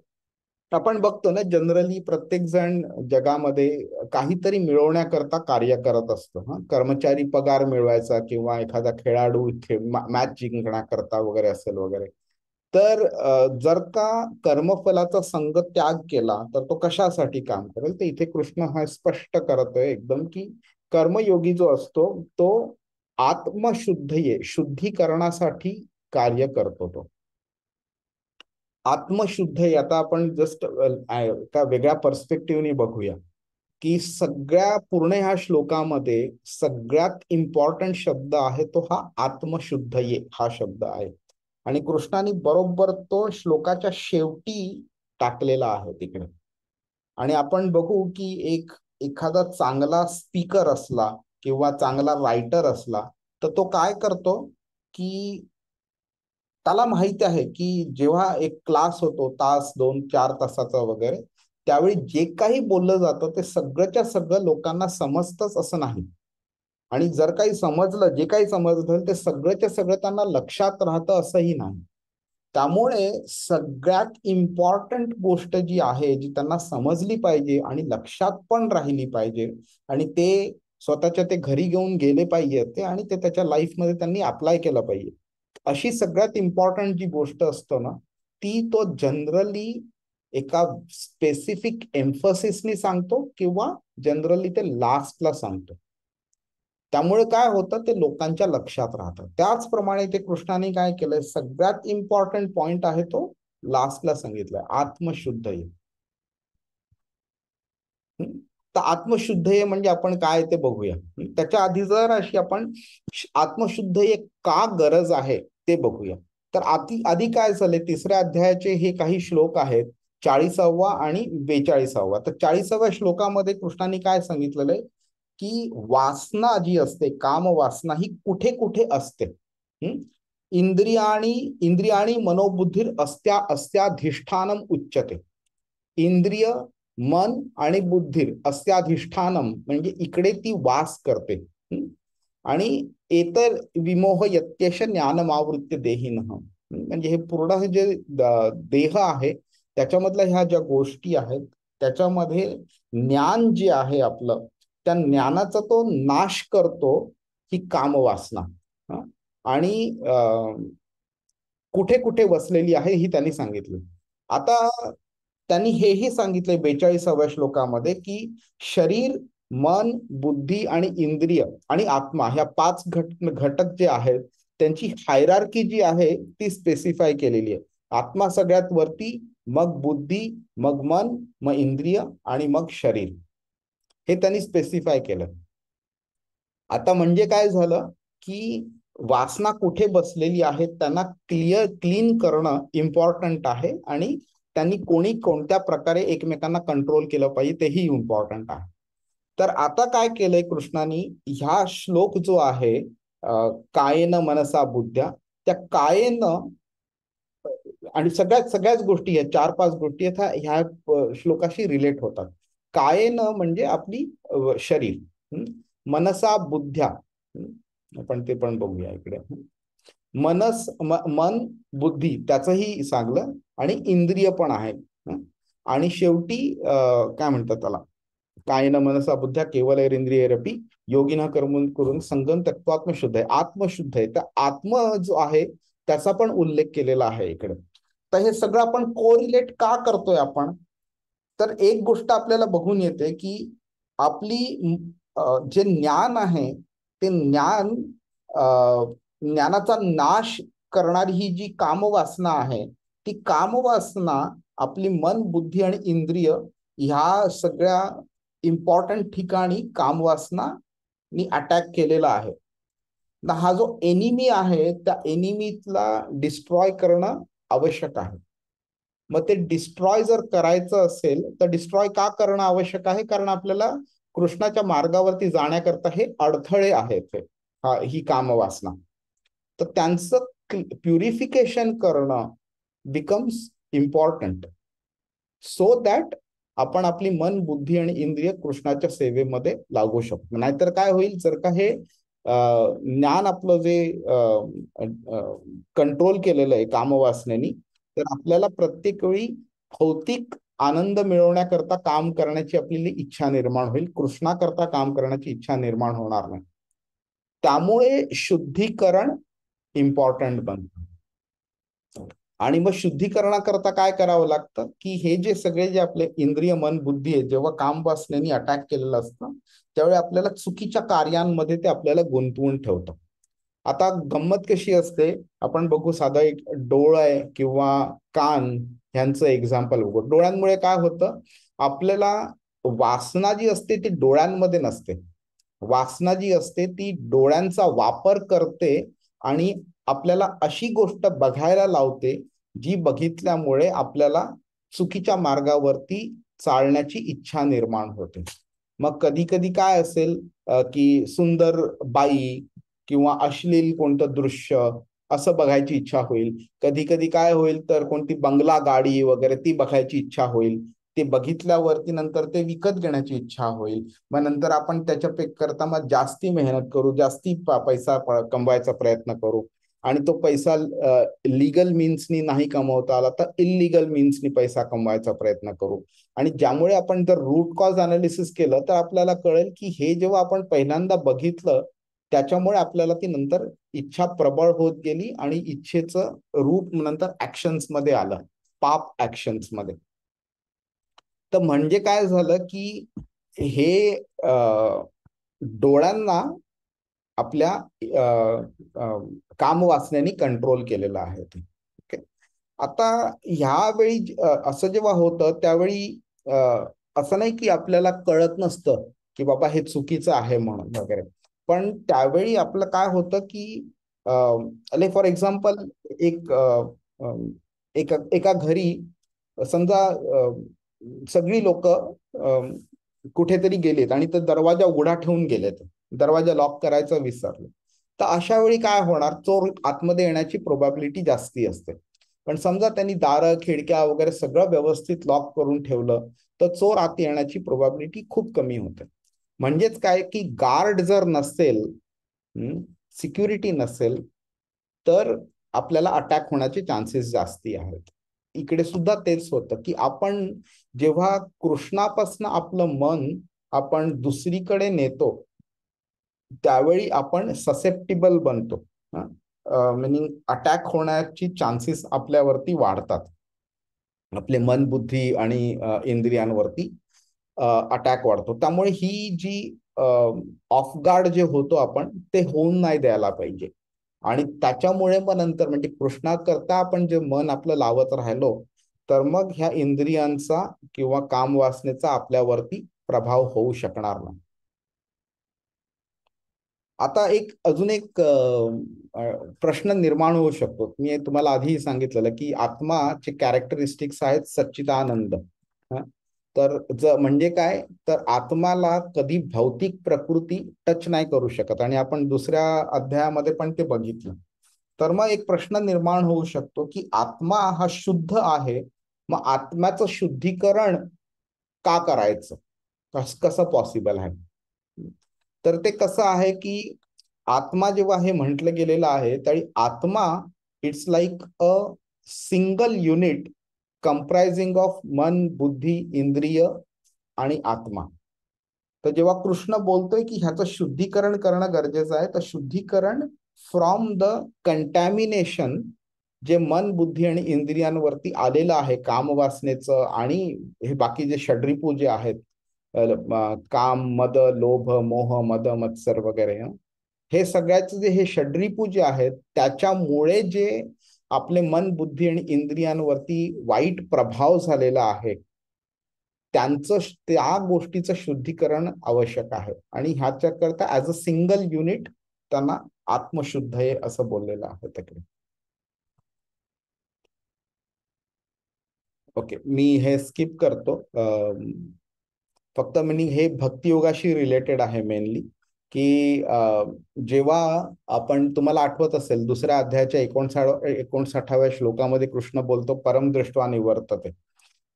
आपण बघतो ना, जनरली प्रत्येक जण जगामध्ये काहीतरी मिळवण्याकरता कार्य करत असतो. कर्मचारी पगार मिळवायचा किंवा एखादा खेळाडू मॅच जिंकण्याकरता वगैरे असेल वगैरे. तर जर का कर्मफलाचा संग त्याग केला तर तो कशासाठी काम करेल, तर इथे कृष्ण हा स्पष्ट करतोय एकदम की कर्मयोगी जो असतो तो आत्मशुद्धये, शुद्धीकरणासाठी कार्य करतो. तो आत्मशुद्ध आहे. आता आपण जस्ट एका वेगळ्या पर्स्पेक्टिव्हने बघूया की सगळ्या पूर्ण ह्या श्लोकामध्ये सगळ्यात इम्पॉर्टंट शब्द आहे तो हा आत्मशुद्धये हा शब्द आहे. आणि कृष्णाने बरोबर तो श्लोकाच्या शेवटी टाकलेला आहे तिकडे. आणि आपण बघू की एखादा चांगला स्पीकर असला किंवा चांगला रायटर असला तर तो काय करतो की त्याला माहिती आहे की जेव्हा एक क्लास होतो तास 2-4 तासाचा वगैरे, त्यावेळी जे काही बोललं जातं ते सगळंच्या सगळं लोकांना समजतंच असं नाही. आणि जर काही समजलं, जे काही समजलं ते सगळंच्या सगळं त्यांना लक्षात राहतं असंही नाही. त्यामुळे सगळ्यात इम्पॉर्टंट गोष्ट जी आहे, जी त्यांना समजली पाहिजे आणि लक्षात पण राहिली पाहिजे आणि ते स्वतःच्या ते घरी घेऊन गेले पाहिजे ते आणि ते त्याच्या लाईफमध्ये त्यांनी अप्लाय केलं पाहिजे, अशी सगळ्यात इम्पॉर्टंट जी गोष्ट असतो ना, ती तो जनरली एका स्पेसिफिक एम्फसिसनी सांगतो किंवा जनरली ते लास्टला सांगतो. त्यामुळे काय होतं, ते लोकांच्या लक्षात राहतं. त्याचप्रमाणे ते कृष्णाने काय केलंय, सगळ्यात इम्पॉर्टंट पॉइंट आहे तो लास्टला सांगितलाय, आत्मशुद्ध ये. तर आत्मशुद्ध ये म्हणजे आपण काय ते बघूया. त्याच्या आधी जर अशी आपण आत्मशुद्ध ये का गरज आहे ते बघूया. तर आधी काय झाले, तिसऱ्या अध्यायाचे हे काही श्लोक आहेत, 40वा आणि 42वा. तर 40व्या श्लोकामध्ये कृष्णाने काय सांगितलेलं आहे की वासना जी असते, काम वासना ही कुठे कुठे असते. इंद्रियाणी मनोबुद्धिर अस्त्या अस्त्याधिष्ठानम उच्यते. इंद्रिय, मन आणि बुद्धिर अस्त्याधिष्ठानम म्हणजे इकडे ती वास करते. आणि एतर विमोह यत्यश ज्ञानमावृत्य देहिनः म्हणजे हे पूर्ण जे देह आहे त्याच्यामधल्या ह्या ज्या गोष्टी आहेत त्याच्यामध्ये ज्ञान जे आहे आपलं त्या ज्ञानाचा तो नाश करतो ही कामवासना. आणि कुठे कुठे वसलेली आहे ही त्यांनी सांगितली. आता त्यांनी हेही सांगितलंय 42व्या श्लोकामध्ये की शरीर, मन, बुद्धी आणि इंद्रिय आणि आत्मा ह्या 5 घटक जे आहेत त्यांची हायरार्की जी आहे ती स्पेसिफाय केलेली आहे. आत्मा सगळ्यात वरती, मग बुद्धी, मग मन, मग इंद्रिय आणि मग शरीर, हे त्यांनी स्पेसिफाय केलं. आता म्हणजे काय झालं की वासना कुठे बसलेली आहे त्यांना क्लीन करणं इम्पॉर्टंट आहे आणि त्यांनी कोणी कोणत्या प्रकारे एकमेकांना कंट्रोल केलं पाहिजे तेही इम्पॉर्टंट आहे. तर आता काय केलंय कृष्णानी, ह्या श्लोक जो आहे कायेन मनसा बुद्ध्या, त्या कायेन आणि सगळ्याच गोष्टी आहेत, 4-5 गोष्टी आहेत ह्या श्लोकाशी रिलेट होतात. कायेन म्हणजे आपली शरीर, मनसा बुद्ध्या आपण ते पण बघूया इकडे. मन, बुद्धी त्याचंही सांगलं आणि इंद्रिय पण आहे. आणि शेवटी काय म्हणतात त्याला, कायेन मनसा बुद्ध्या केवलैरिंद्रियैरपि योगिनः कर्म करून संगम तत्वात्मशुद्ध आहे, आत्मशुद्ध आहे. तर आत्म जो आहे त्याचा पण उल्लेख केलेला आहे इकडे. तर हे सगळं आपण कोरिलेट का करतोय आपण, तर एक गोष्ट आपल्याला बघून येते की आपली जे ज्ञान आहे ते ज्ञानाचा नाश करणारी ही जी कामवासना आहे ती कामवासना आपली मन, बुद्धी आणि इंद्रिय ह्या सगळ्या इम्पॉर्टंट ठिकाणी कामवासनानी अटॅक केलेला आहे. हा जो एनिमी आहे त्या एनिमीला डिस्ट्रॉय करणं आवश्यक आहे. मग ते डिस्ट्रॉय जर करायचं असेल तर डिस्ट्रॉय का करणं आवश्यक आहे, कारण आपल्याला कृष्णाच्या मार्गावरती जाण्याकरता हे अडथळे आहेत ही कामवासना. तर त्यांचं प्युरिफिकेशन करणं बिकम्स इम्पॉर्टंट सो दॅट आपण आपली मन, बुद्धी आणि इंद्रिय कृष्णाच्या सेवेमध्ये लागू शकतो. नाहीतर काय होईल, जर का हे ज्ञान आपलं जे कंट्रोल केलेलं आहे कामवासनेनी, तर आपल्याला प्रत्येक वेळी भौतिक आनंद मिळवण्याकरता काम करण्याची आपली इच्छा निर्माण होईल, कृष्णाकरता काम करण्याची इच्छा निर्माण होणार नाही. त्यामुळे शुद्धीकरण इम्पॉर्टंट बनतं. आणि मग शुद्धीकरणाकरता काय करावं लागतं की हे जे सगळे जे आपले इंद्रिय, मन, बुद्धी आहे जेव्हा कामवासनेनी अटॅक केलेलं असतं त्यावेळी आपल्याला चुकीच्या कार्यांमध्ये ते आपल्याला गुंतवून ठेवतं. आता गंमत कशी असते, आपण बघू, साधा एक डोळे किंवा कान ह्यांचं एक्झाम्पल बघू. डोळ्यांमुळे काय होतं, आपल्याला वासना जी असते ती डोळ्यांमध्ये नसते. वासना जी असते ती डोळ्यांचा वापर करते आणि आपल्याला अशी गोष्ट बघायला लावते जी बघितल्यामुळे आपल्याला चुकीच्या मार्गावरती चालण्याची इच्छा निर्माण होते. मग कधी कधी काय असेल की सुंदर बाई किंवा अश्लील कोणतं दृश्य असं बघायची इच्छा होईल. कधी कधी काय होईल तर कोणती बंगला गाडी वगैरे ती बघायची इच्छा होईल. ते बघितल्यावरती नंतर ते विकत घेण्याची इच्छा होईल. मग नंतर आपण त्याच्या करता मग जास्ती मेहनत करू, जास्ती पैसा कमवायचा प्रयत्न करू आणि तो पैसा लीगल मीन्सनी नाही कमवता आला तर इलिगल मीन्सनी पैसा कमवायचा प्रयत्न करू. आणि ज्यामुळे आपण जर रूट कॉज अनालिसिस केलं तर आपल्याला कळेल की हे जेव्हा आपण पहिल्यांदा बघितलं त्याच्यामुळे आपल्याला ती नंतर इच्छा प्रबळ होत गेली आणि इच्छेचं रूप नंतर ऍक्शन्स मध्ये आलं, पाप ऍक्शन्स मध्ये. तर म्हणजे काय झालं की हे डोळ्यांना आपल्या कामवासनेनी कंट्रोल केलेलं आहे ते. ओके. आता ह्यावेळी असं जेव्हा होतं त्यावेळी असं नाही की आपल्याला कळत नसतं की बाबा हे चुकीचं आहे म्हणून वगैरे, पण त्यावेळी आपलं काय होतं की फॉर एक्झाम्पल एका घरी समजा सगळी लोक कुठेतरी गेलेत आणि तर दरवाजा उघडा ठेवून गेलेत, दरवाजा लॉक करायचा विसरले. तर अशा वेळी काय होणार, चोर आतमध्ये येण्याची प्रोबॅबिलिटी जास्ती असते. पण समजा त्यांनी दारं खिडक्या वगैरे सगळं व्यवस्थित लॉक करून ठेवलं तर चोर आत येण्याची प्रोबॅबिलिटी खूप कमी होते. म्हणजेच काय की गार्ड जर नसेल, सिक्युरिटी नसेल, तर आपल्याला अटॅक होण्याचे चान्सेस जास्ती आहेत. इकडे सुद्धा तेच होतं की आपण जेव्हा कृष्णापासून आपलं मन आपण दुसरीकडे नेतो त्यावेळी आपण ससेप्टिबल बनतो. मिनिंग अटॅक होण्याची चान्सेस आपल्यावरती वाढतात. आपले मन, बुद्धी आणि इंद्रियांवरती अटॅक वाढतो. त्यामुळे ही जी ऑफ गार्ड जे होतो आपण ते होऊन नाही द्यायला पाहिजे. आणि त्याच्यामुळे मग नंतर म्हणजे कृष्णाकरता आपण जे मन आपलं लावत राहिलो तर मग ह्या इंद्रियांचा किंवा काम वासनेचा आपल्यावरती प्रभाव होऊ शकणार नाही. आता अजून एक प्रश्न निर्माण होऊ शकतो. मी तुम्हाला आधीही सांगितलेलं की आत्माचे कॅरेक्टरिस्टिक्स आहेत सच्चिदानंद. तर म्हणजे काय, तर आत्माला कधी भौतिक प्रकृती टच नाही करू शकत आणि आपण दुसऱ्या अध्यायामध्ये पण ते बघितलं. तर मग एक प्रश्न निर्माण होऊ शकतो की आत्मा हा शुद्ध आहे, मग आत्म्याचं शुद्धीकरण का करायचं, कसं पॉसिबल आहे. तर ते कसं आहे की आत्मा जेव्हा हे म्हटलं गेलेलं आहे तरी आत्मा it's like a single unit comprising of मन, बुद्धी, इंद्रिय आणि आत्मा. तर जेव्हा कृष्ण बोलतोय की ह्याचं शुद्धीकरण करणं गरजेचं आहे, तर शुद्धीकरण फ्रॉम द कंटॅमिनेशन जे मन, बुद्धी आणि इंद्रियांवरती आलेलं आहे कामवासनेचं आणि हे बाकी जे षड्रिपू जे आहेत, काम, मद, लोभ, मोह, मद, मत्सर वगैरे, हे सगळ्याचे जे हे षड्रिपू जे आहेत त्याच्यामुळे जे आपले मन, बुद्धी आणि इंद्रियांवरती वाईट प्रभाव झालेला आहे त्या गोष्टीचं शुद्धीकरण आवश्यक आहे. आणि ह्याच्याकरता ऍज अ सिंगल युनिट त्यांना आत्मशुद्ध आहे असं बोललेलं आहे तिकडे. ओके, मी हे स्किप करतो. फक्त मिनिंग हे भक्तियोगाशी रिलेटेड आहे मेनली, की जेव्हा आपण, तुम्हाला आठवत असेल दुसऱ्या अध्यायाच्या 59व्या श्लोकामध्ये कृष्ण बोलतो परमदृष्ट्वा निवर्तते.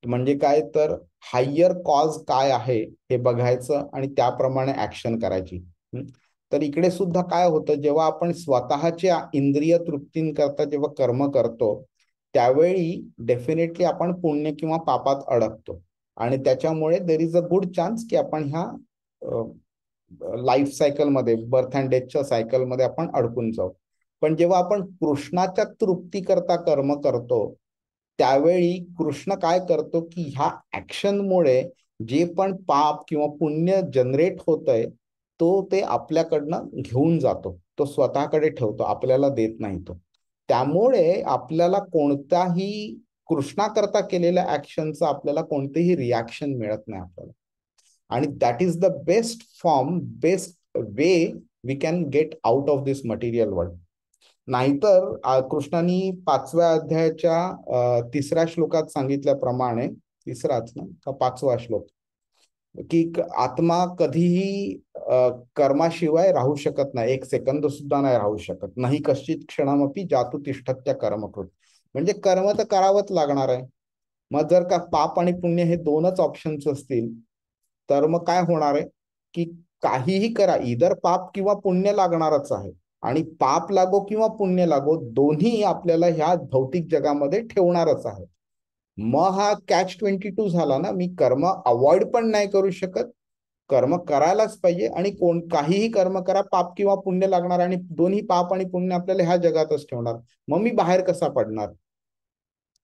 म्हणजे काय, तर हायर कॉज काय आहे हे बघायचं आणि त्याप्रमाणे ऍक्शन करायची. तर इकडे सुद्धा काय होतं, जेव्हा आपण स्वतःच्या इंद्रिय तृप्तींकरता जेव्हा कर्म करतो त्यावेळी डेफिनेटली आपण पुण्य किंवा पापात अडकतो आणि त्याच्यामुळे there is a good chance की आपण ह्या लाईफ सायकलमध्ये, बर्थ अँड डेथच्या सायकलमध्ये आपण अडकून जाऊ. पण जेव्हा आपण कृष्णाच्या तृप्तीकरता कर्म करतो त्यावेळी कृष्ण काय करतो की ह्या ऍक्शनमुळे जे पण पाप किंवा पुण्य जनरेट होतंय ते आपल्याकडनं घेऊन जातो, तो स्वतःकडे ठेवतो, आपल्याला देत नाही तो. त्यामुळे आपल्याला कोणताही कृष्णाकरता केलेल्या ऍक्शनचं आपल्याला कोणतेही रिॲक्शन मिळत नाही आपल्याला. आणि that is the best form, best way we can get out of this material world. नाहीतर कृष्णाने 5व्या अध्यायाच्या 3ऱ्या श्लोकात सांगितल्याप्रमाणे, 3राच ना का 5वा श्लोक, की आत्मा कधीही कर्माशिवाय राहू शकत नाही, 1 सेकंद सुद्धा नाही राहू शकत. नाही कश्चित क्षणमपि जातु तिष्ठत्या कर्मकृत. म्हणजे कर्म तर करावंच लागणार आहे. मग जर का पाप आणि पुण्य हे 2च ऑप्शन्स असतील तर मग काय होणार आहे की काहीही करा, इधर पाप किंवा पुण्य लागणारच आहे. आणि पाप लागो किंवा पुण्य लागो दोन्ही आपल्याला ह्या भौतिक जगामध्ये ठेवणारच आहे. मग हा catch-22 झाला ना, मी कर्म अवॉइड पण नाही करू शकत, कर्म करायलाच पाहिजे आणि काहीही कर्म करा, पाप किंवा पुण्य लागणार आणि दोन्ही पाप आणि पुण्य आपल्याला ह्या जगातच ठेवणार. मग मी बाहेर कसा पडणार.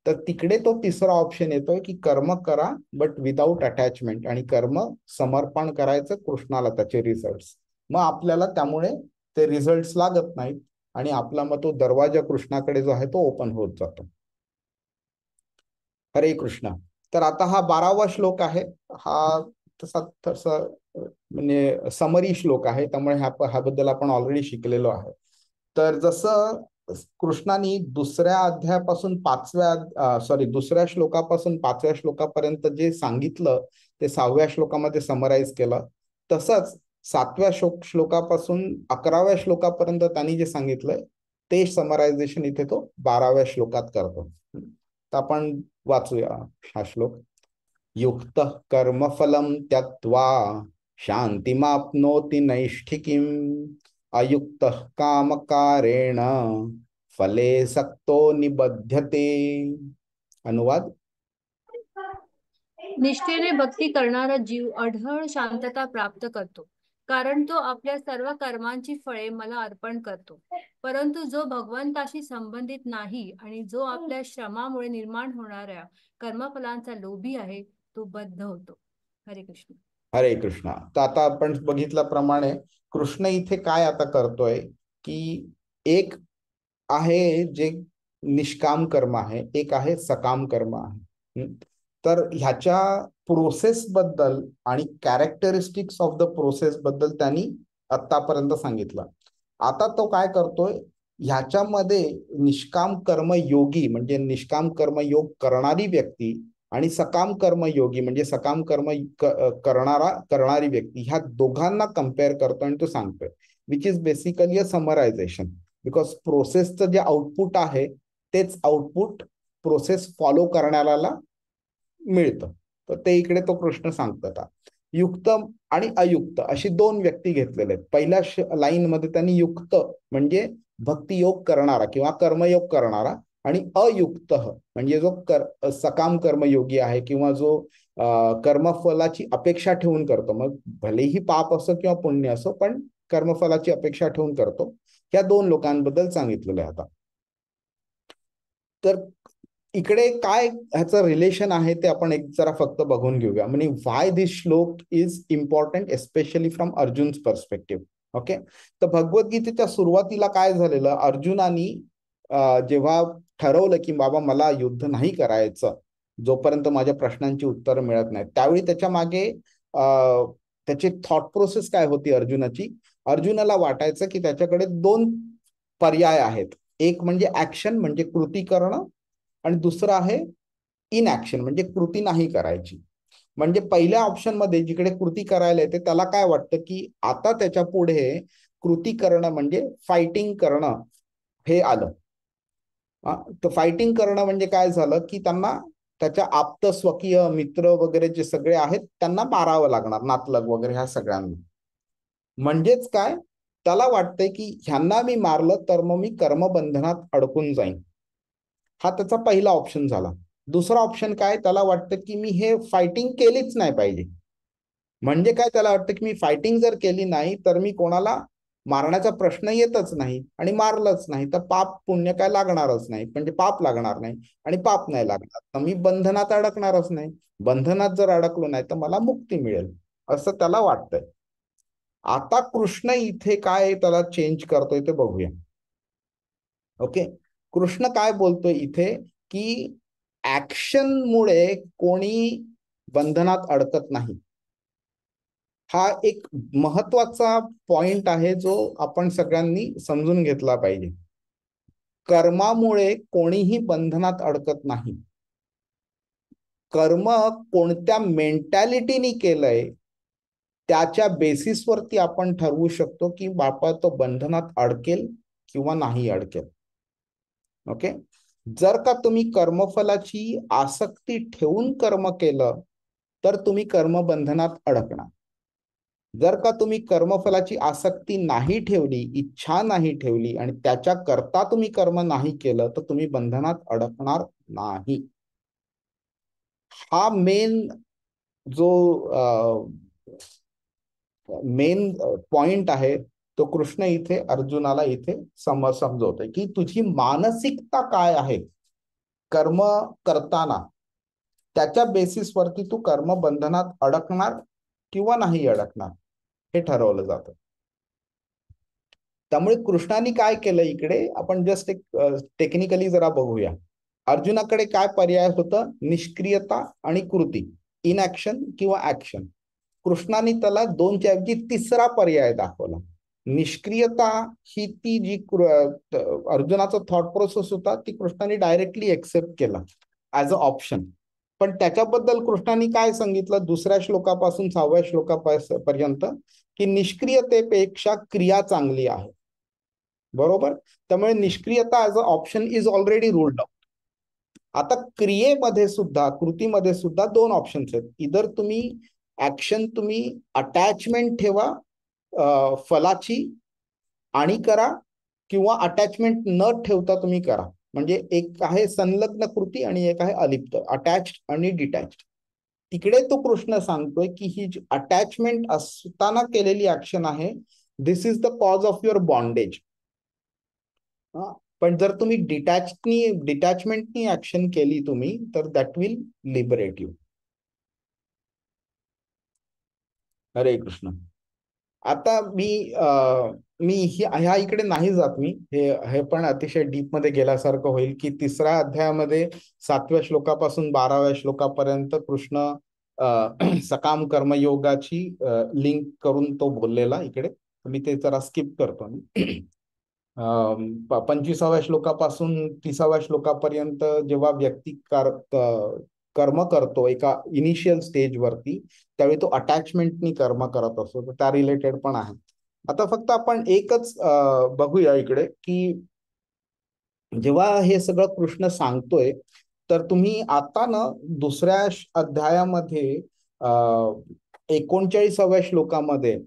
तर तिकडे तो 3रा ऑप्शन येतोय की कर्म करा बट विदाऊट अटॅचमेंट, आणि कर्म समर्पण करायचं कृष्णाला, त्याचे रिझल्ट्स. मग आपल्याला त्यामुळे ते रिझल्ट्स लागत नाहीत आणि आपला मग तो दरवाजा कृष्णाकडे जो आहे तो ओपन होत जातो. हरे कृष्ण. तर आता हा 12वा श्लोक आहे. हा तसा म्हणजे समरी श्लोक आहे, त्यामुळे ह्याबद्दल आपण ऑलरेडी शिकलेलो आहे. तर जसं कृष्णाने दुसऱ्या अध्यायापासून दुसऱ्या श्लोकापासून 5व्या श्लोकापर्यंत जे सांगितलं ते 6व्या श्लोकामध्ये समराईज केलं, तसंच 7व्या श्लोकापासून 11व्या श्लोकापर्यंत त्यांनी जे सांगितलंय ते समरायझेशन इथे तो 12व्या श्लोकात करतो. तर आपण वाचूया हा श्लोक. युक्त कर्मफलम त्यक्त्वा शांतिमाप्नोति नैष्ठिकीम अयुक्त कामकारेण फले सक्तो निबध्यते. अनुवाद. निष्ठेने भक्ती करणारा जीव अढळ शांतता प्राप्त करतो, कारण तो आपल्या सर्व कर्मांची फळे मला अर्पण करतो. परंतु जो भगवंताशी संबंधित नाही आणि जो आपल्या श्रमामुळे निर्माण होणाऱ्या कर्मफलांचा लोभी आहे, तो बद्ध होतो. हरे कृष्ण. हरे कृष्णा. तर आता आपण बघितल्याप्रमाणे कृष्ण इथे काय आता करतोय की एक आहे जे निष्काम कर्म आहे, एक आहे सकाम कर्म आहे. तर ह्याच्या प्रोसेस बद्दल आणि कॅरेक्टरिस्टिक्स ऑफ द प्रोसेस बद्दल त्यांनी आतापर्यंत सांगितलं. आता तो काय करतोय, ह्याच्यामध्ये निष्काम कर्मयोगी म्हणजे निष्काम कर्मयोग करणारी व्यक्ती आणि सकाम कर्मयोगी म्हणजे सकाम कर्म करणारी व्यक्ती, ह्या दोघांना कम्पेअर करतो आणि तो सांगतोय, which is basically a summarisation. Because प्रोसेसचं जे आउटपुट आहे तेच आउटपुट प्रोसेस फॉलो करणाऱ्याला मिळतं. तर ते इकडे तो प्रश्न सांगतात. युक्त आणि अयुक्त अशी दोन व्यक्ती घेतलेले आहेत. पहिल्या लाईन मध्ये त्यांनी युक्त म्हणजे भक्तियोग करणारा किंवा कर्मयोग करणारा आणि अयुक्त म्हणजे जो सकाम कर्मयोगी आहे किंवा जो कर्मफलाची अपेक्षा ठेवून करतो, मग भलेही पाप असो किंवा पुण्य असो पण कर्मफलाची अपेक्षा ठेवून करतो, या दोन लोकांबद्दल सांगितलेलं आहे. आता तर इकडे काय ह्याचं रिलेशन आहे ते आपण एक जरा फक्त बघून घेऊया. म्हणजे why this shlok is important especially from Arjun's perspective. Okay. तर भगवद्गीतेच्या सुरुवातीला काय झालेलं, अर्जुनानी जेव्हा ठरवलं की बाबा मला युद्ध नाही करायचं जोपर्यंत माझ्या प्रश्नांची उत्तर मिळत नाही, त्यावेळी त्याच्या मागे त्याची थॉट प्रोसेस काय होती अर्जुनाची. अर्जुनाला वाटायचं की त्याच्याकडे दोन पर्याय आहेत. एक म्हणजे ऍक्शन म्हणजे कृती करणं आणि दुसरं आहे इनऍक्शन म्हणजे कृती नाही करायची. म्हणजे पहिल्या ऑप्शन मध्ये जिकडे कृती करायला येते त्याला काय वाटतं की आता त्याच्या पुढे कृती करणं म्हणजे फायटिंग करणं हे आलं. तर फायटिंग करणं म्हणजे काय झालं की त्यांना त्याच्या आप्त स्वकीय मित्र वगैरे जे सगळे आहेत त्यांना मारावं लागणार, नातलग वगैरे ह्या सगळ्यांना. म्हणजेच काय, त्याला वाटतंय की ह्यांना मी मारलं तर मग मी कर्मबंधनात अडकून जाईन. हा त्याचा पहिला ऑप्शन झाला. दुसरा ऑप्शन काय, त्याला वाटतं की मी हे फायटिंग केलीच नाही पाहिजे. म्हणजे काय, त्याला वाटतं की मी फायटिंग जर केली नाही तर मी कोणाला मारण्याचा प्रश्न येतच नाही आणि मारलंच नाही तर पाप पुण्य काय लागणारच नाही, म्हणजे पाप लागणार नाही आणि पाप नाही लागणार तर मी बंधनात अडकणारच नाही. बंधनात जर अडकलो नाही तर मला मुक्ती मिळेल असं त्याला वाटतंय. आता कृष्ण इथे काय त्याला चेंज करतोय ते बघूया. ओके. कृष्ण काय बोलतोय इथे की ऍक्शनमुळे कोणी बंधनात अडकत नाही. हा एक महत्वाचा पॉइंट आहे जो आपण सगळ्यांनी समजून घेतला पाहिजे. कर्मामुळे कोणीही बंधनात अडकत नाही. कर्म कोणत्या मेंटॅलिटीनी केलंय त्याच्या बेसिसवरती आपण ठरवू शकतो की बापा तो बंधनात अडकेल किंवा नाही अडकेल. ओके. जर का तुम्ही कर्मफलाची आसक्ती ठेवून कर्म केलं तर तुम्ही कर्मबंधनात अडकणार. जर का तुम्ही कर्मफलाची आसक्ती नाही ठेवली, इच्छा नाही ठेवली आणि त्याच्या करता तुम्ही कर्म नाही केलं तर तुम्ही बंधनात अडकणार नाही. हा जो मेन पॉइंट आहे तो कृष्ण इथे अर्जुनाला इथे समजवतोय की तुझी मानसिकता काय आहे कर्म करताना, त्याच्या बेसिसवरती तू कर्म बंधनात अडकणार किंवा नाही अडकणार हे ठरवलं जातं. त्यामुळे कृष्णाने काय केलं इकडे आपण जस्ट एक टेक्निकली जरा बघूया. अर्जुनाकडे काय पर्याय होतं, निष्क्रियता आणि कृती, इनऍक्शन किंवा ऍक्शन. कृष्णाने त्याला दोनच्या ऐवजी तिसरा पर्याय दाखवला. निष्क्रियता ही ती जी अर्जुनाचा थॉट प्रोसेस होता ती कृष्णाने डायरेक्टली एक्सेप्ट केला ऍज अ ऑप्शन. पण त्याच्याबद्दल कृष्णाने काय सांगितलं दुसऱ्या श्लोकापासून 6व्या श्लोकापर्यंत की निष्क्रियतेपेक्षा क्रिया चांगली आहे. बरोबर. त्यामुळे निष्क्रियता as a option is already ruled out. आता क्रियेमध्ये सुद्धा, कृतीमध्ये सुद्धा दोन ऑप्शन्स आहेत. इधर तुम्ही ऍक्शन, तुम्ही अटॅचमेंट ठेवा फलाची आणि करा, किंवा अटॅचमेंट न ठेवता तुम्ही करा. म्हणजे एक आहे संलग्न कृती आणि एक आहे अलिप्त, अटॅच्ड आणि डिटॅच्ड. तिकडे तो कृष्ण सांगतोय की ही जी अटॅचमेंट असताना केलेली ऍक्शन आहे, this is the cause of your bondage. पण जर तुम्ही डिटॅचमेंटनी ऍक्शन केली तुम्ही, तर दॅट विल लिबरेट यू. हरे कृष्ण. आता मी ह्या इकडे नाही जात. मी हे पण अतिशय डीप मध्ये गेल्यासारखं होईल की 3ऱ्या अध्यायामध्ये 7व्या श्लोकापासून 12व्या श्लोकापर्यंत कृष्ण सकाम कर्मयोगाची लिंक करून तो बोललेला. इकडे मी ते जरा स्किप करतो. 25व्या श्लोकापासून 30व्या श्लोकापर्यंत जेव्हा व्यक्ती कर्म करतो एका इनिशियल स्टेजवरती, त्यावेळी तो अटॅचमेंटनी कर्म करत असतो. तर त्या रिलेटेड पण आहे. आता फक्त आपण एकच बघूया इकडे की जेव्हा हे सगळं कृष्ण सांगतोय, तर तुम्ही आता ना 2ऱ्या अध्यायामध्ये 39व्या श्लोकामध्ये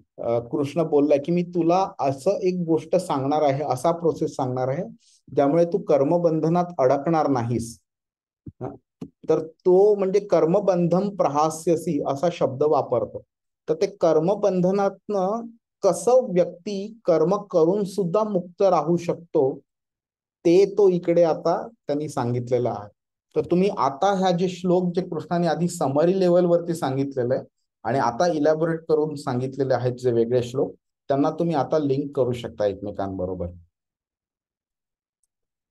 कृष्ण बोललाय की मी तुला असं एक गोष्ट सांगणार आहे, असा प्रोसेस सांगणार आहे ज्यामुळे तू कर्मबंधनात अडकणार नाहीस. तर तो म्हणजे कर्मबंधम प्रहास्यसी असा शब्द वापरतो. तर ते कर्मबंधनातनं कसं व्यक्ती कर्म करून सुद्धा मुक्त राहू शकतो, ते तो इकडे आता त्यांनी सांगितलेलं आहे. तर तुम्ही आता ह्या जे श्लोक जे कृष्णाने आधी समरी लेवलवरती सांगितलेलं आहे आणि आता इलॅबोरेट करून सांगितलेले आहेत जे वेगळे श्लोक, त्यांना तुम्ही आता लिंक करू शकता एकमेकांबरोबर.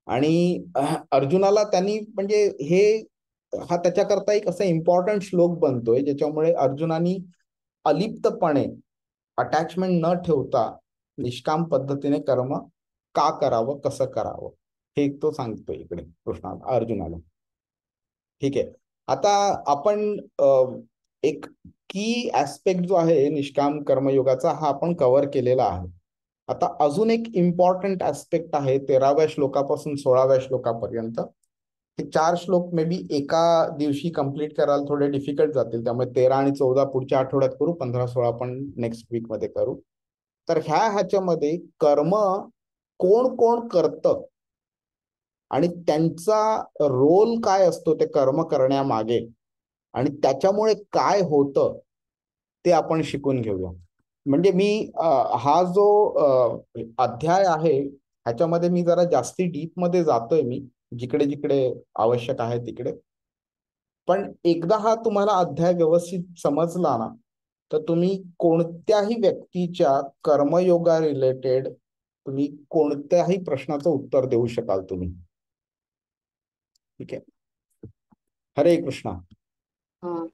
आणि अर्जुनाला त्यांनी म्हणजे हा त्याच्याकरता एक असा इम्पॉर्टंट श्लोक बनतोय ज्याच्यामुळे अर्जुनानी अलिप्तपणे, अटॅचमेंट न ठेवता निष्काम पद्धतीने कर्म का करावं, कसं करावं, हे तो सांगतोय इकडे कृष्णाला, अर्जुनाला. ठीक आहे. आता आपण एक की ऍस्पेक्ट जो आहे निष्काम कर्मयोगाचा, हा आपण कव्हर केलेला आहे. आता अजून एक इम्पॉर्टंट ऍस्पेक्ट आहे 13व्या श्लोकापासून 16व्या श्लोकापर्यंत. हे 4 श्लोक मे बी एका दिवशी कंप्लीट करायला थोडे डिफिकल्ट जातील. त्यामुळे 13 आणि 14 पुढच्या आठवड्यात करू, 15-16 पण नेक्स्ट वीक मध्ये करू. तर ह्याच्यामध्ये कर्म कोण कोण करतं आणि त्यांचा रोल काय असतो ते कर्म करण्यामागे, आणि त्याच्यामुळे काय होतं ते आपण शिकून घेऊया. म्हणजे मी हा जो अध्याय आहे ह्याच्यामध्ये मी जरा जास्ती डीप मध्ये जातोय, मी जिकडे जिकडे आवश्यक आहे तिकडे. पण एकदा हा तुम्हाला अध्याय व्यवस्थित समजला ना, तर तुम्ही कोणत्याही व्यक्तीच्या कर्मयोगा रिलेटेड तुम्ही कोणत्याही प्रश्नाचं उत्तर देऊ शकाल तुम्ही. ठीक आहे. हरे कृष्णा.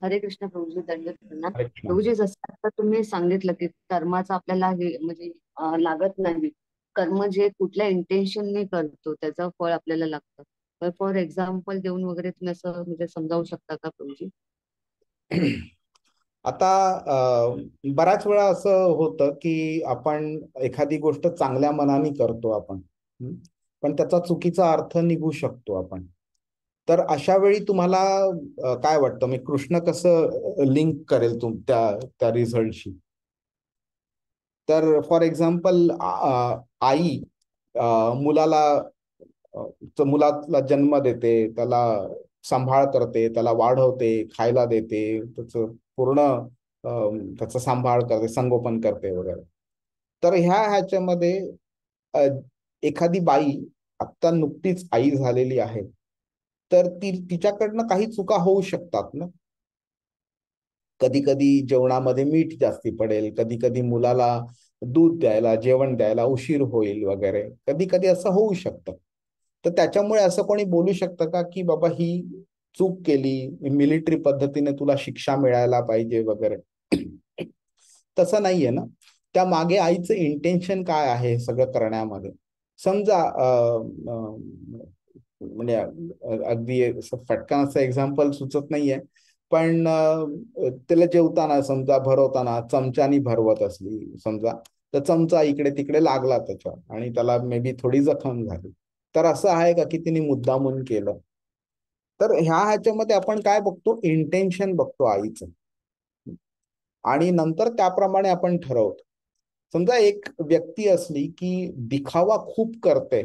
हरे कृष्ण प्रभूजी, दंडवत प्रणाम. हरे कृष्णा. प्रभूजी, जसं आता तुम्ही सांगितलं की कर्माचं आपल्याला हे म्हणजे लागत नाही. कर्म जे कुठल्या इंटेन्शनने करतो त्याचं फळ आपल्याला लागतं. तर फॉर एक्झाम्पल देऊन वगैरे तुम्ही असं म्हणजे समजावू शकता का प्रभूजी? आता बऱ्याच वेळा असं होतं की आपण एखादी गोष्ट चांगल्या मनाने करतो आपण, पण त्याचा चुकीचा अर्थ निघू शकतो आपण. तर अशा वेळी तुम्हाला काय वाटतं, मी कृष्ण कसं लिंक करेल त्या रिझल्टशी? तर फॉर एक्झाम्पल आई मुलाला जन्म देते, त्याला सांभाळ करते, त्याला वाढवते, खायला देते, त्याचं पूर्ण त्याचा सांभाळ करते, संगोपन करते वगैरे. तर ह्याच्यामध्ये एखादी बाई आत्ता नुकतीच आई झालेली आहे, तर तिच्याकडनं काही चुका होऊ शकतात ना. कधी कधी जेवणामध्ये मीठ जास्ती पडेल, कधी कधी मुलाला दूध द्यायला, जेवण द्यायला उशीर होईल वगैरे, कधी कधी असं होऊ शकतं. तर त्याच्यामुळे असं कोणी बोलू शकतं का की बाबा ही चूक केली, मिलिटरी पद्धतीने तुला शिक्षा मिळायला पाहिजे वगैरे? तसं नाहीये ना. त्या मागे आईचं इंटेन्शन काय आहे हे सगळं करण्यामध्ये? समजा म्हणजे अगदी फटकन असं एक्झाम्पल सुचत नाहीये, पण त्याला जेवताना समजा भरवताना चमच्यानी भरवत असली समजा, तर चमचा इकडे तिकडे लागला त्याच्यावर आणि त्याला मे बी थोडी जखम झाली, तर असं आहे का की तिने मुद्दामून केलं? तर ह्याच्यामध्ये आपण काय बघतो, इंटेन्शन बघतो आईचं, आणि नंतर त्याप्रमाणे आपण ठरवतो. समजा एक व्यक्ती असली की दिखावा खूप करते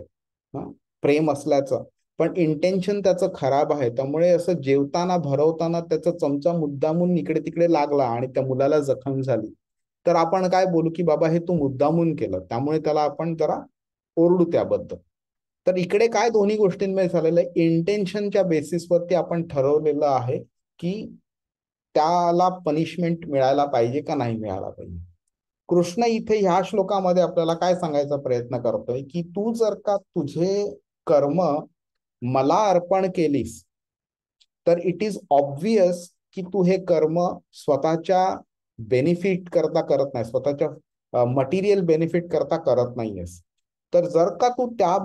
प्रेम असल्याचं, पण इंटेन्शन त्याचं खराब आहे, त्यामुळे असं जेवताना भरवताना त्याचा चमचा मुद्दामून इकडे तिकडे लागला आणि त्या मुलाला जखम झाली, तर आपण काय बोलू की बाबा हे तू मुद्दामून केलं, त्यामुळे त्याला आपण जरा ओरडू त्याबद्दल. तर इकडे काय दोन्ही गोष्टींमध्ये झालेलं आहे, इंटेन्शनच्या बेसिसवरती आपण ठरवलेलं आहे की त्याला पनिशमेंट मिळायला पाहिजे का नाही मिळायला पाहिजे. कृष्ण इथे ह्या श्लोकामध्ये आपल्याला काय सांगायचा प्रयत्न करतोय की तू जर का तुझे कर्म मला अर्पण केलीस, तर इट इज ऑब्वियस की तू हे कर्म स्वतःच्या बेनिफिट करता करत नाही, स्वतःच्या मटेरियल बेनिफिट करता करत नाहीयेस. तर जर का तू त्या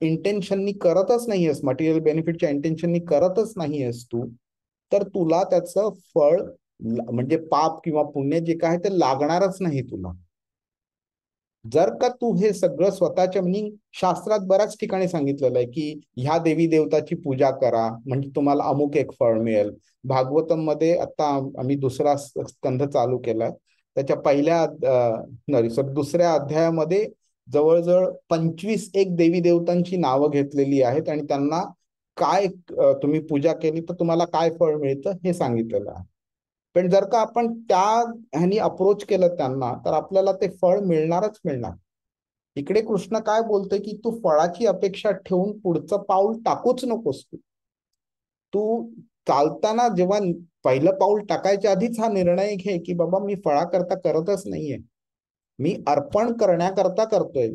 इंटेन्शननी करतच नाहीयेस, मटेरियल बेनिफिटच्या इंटेन्शननी करतच नाहीयेस तू, तर तुला त्याचं फळ म्हणजे पाप किंवा पुण्य जे काय ते लागणारच नाही तुला. जर का तू हे सगळं स्वतःच्या, म्हणजे शास्त्रात बऱ्याच ठिकाणी सांगितलेलं आहे की ह्या देवी देवताची पूजा करा म्हणजे तुम्हाला अमुक एक फळ मिळेल. भागवतम मध्ये आता आम्ही दुसरा स्कंध चालू केलाय, त्याच्या दुसऱ्या अध्यायामध्ये जवळजवळ 25 एक देवी देवतांची नावं घेतलेली आहेत आणि त्यांना काय तुम्ही पूजा केली तर तुम्हाला काय फळ मिळतं हे सांगितलेलं आहे. पण जर का आपण त्या ह्यानी अप्रोच केलं त्यांना, तर आपल्याला ते फळ मिळणारच मिळणार. इकडे कृष्ण काय बोलतोय की तू फळाची अपेक्षा ठेवून पुढचं पाऊल टाकूच नकोस. तू चालताना जेव्हा पहिलं पाऊल टाकायच्या आधीच हा निर्णय घे की बाबा मी फळाकरता करतच नाहीये, मी अर्पण करण्याकरता करतोय.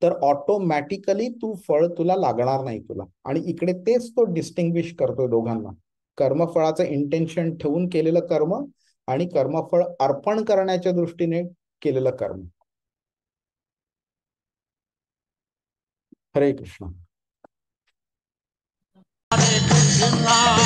तर ऑटोमॅटिकली तू फळ तुला लागणार नाही तुला. आणि इकडे तेच तो डिस्टिंग्विश करतोय दोघांना, कर्मफळाचं इंटेन्शन ठेवून केलेलं कर्म आणि कर्मफळ अर्पण करण्याच्या दृष्टीने केलेलं कर्म. हरे कृष्ण. Hare Krishna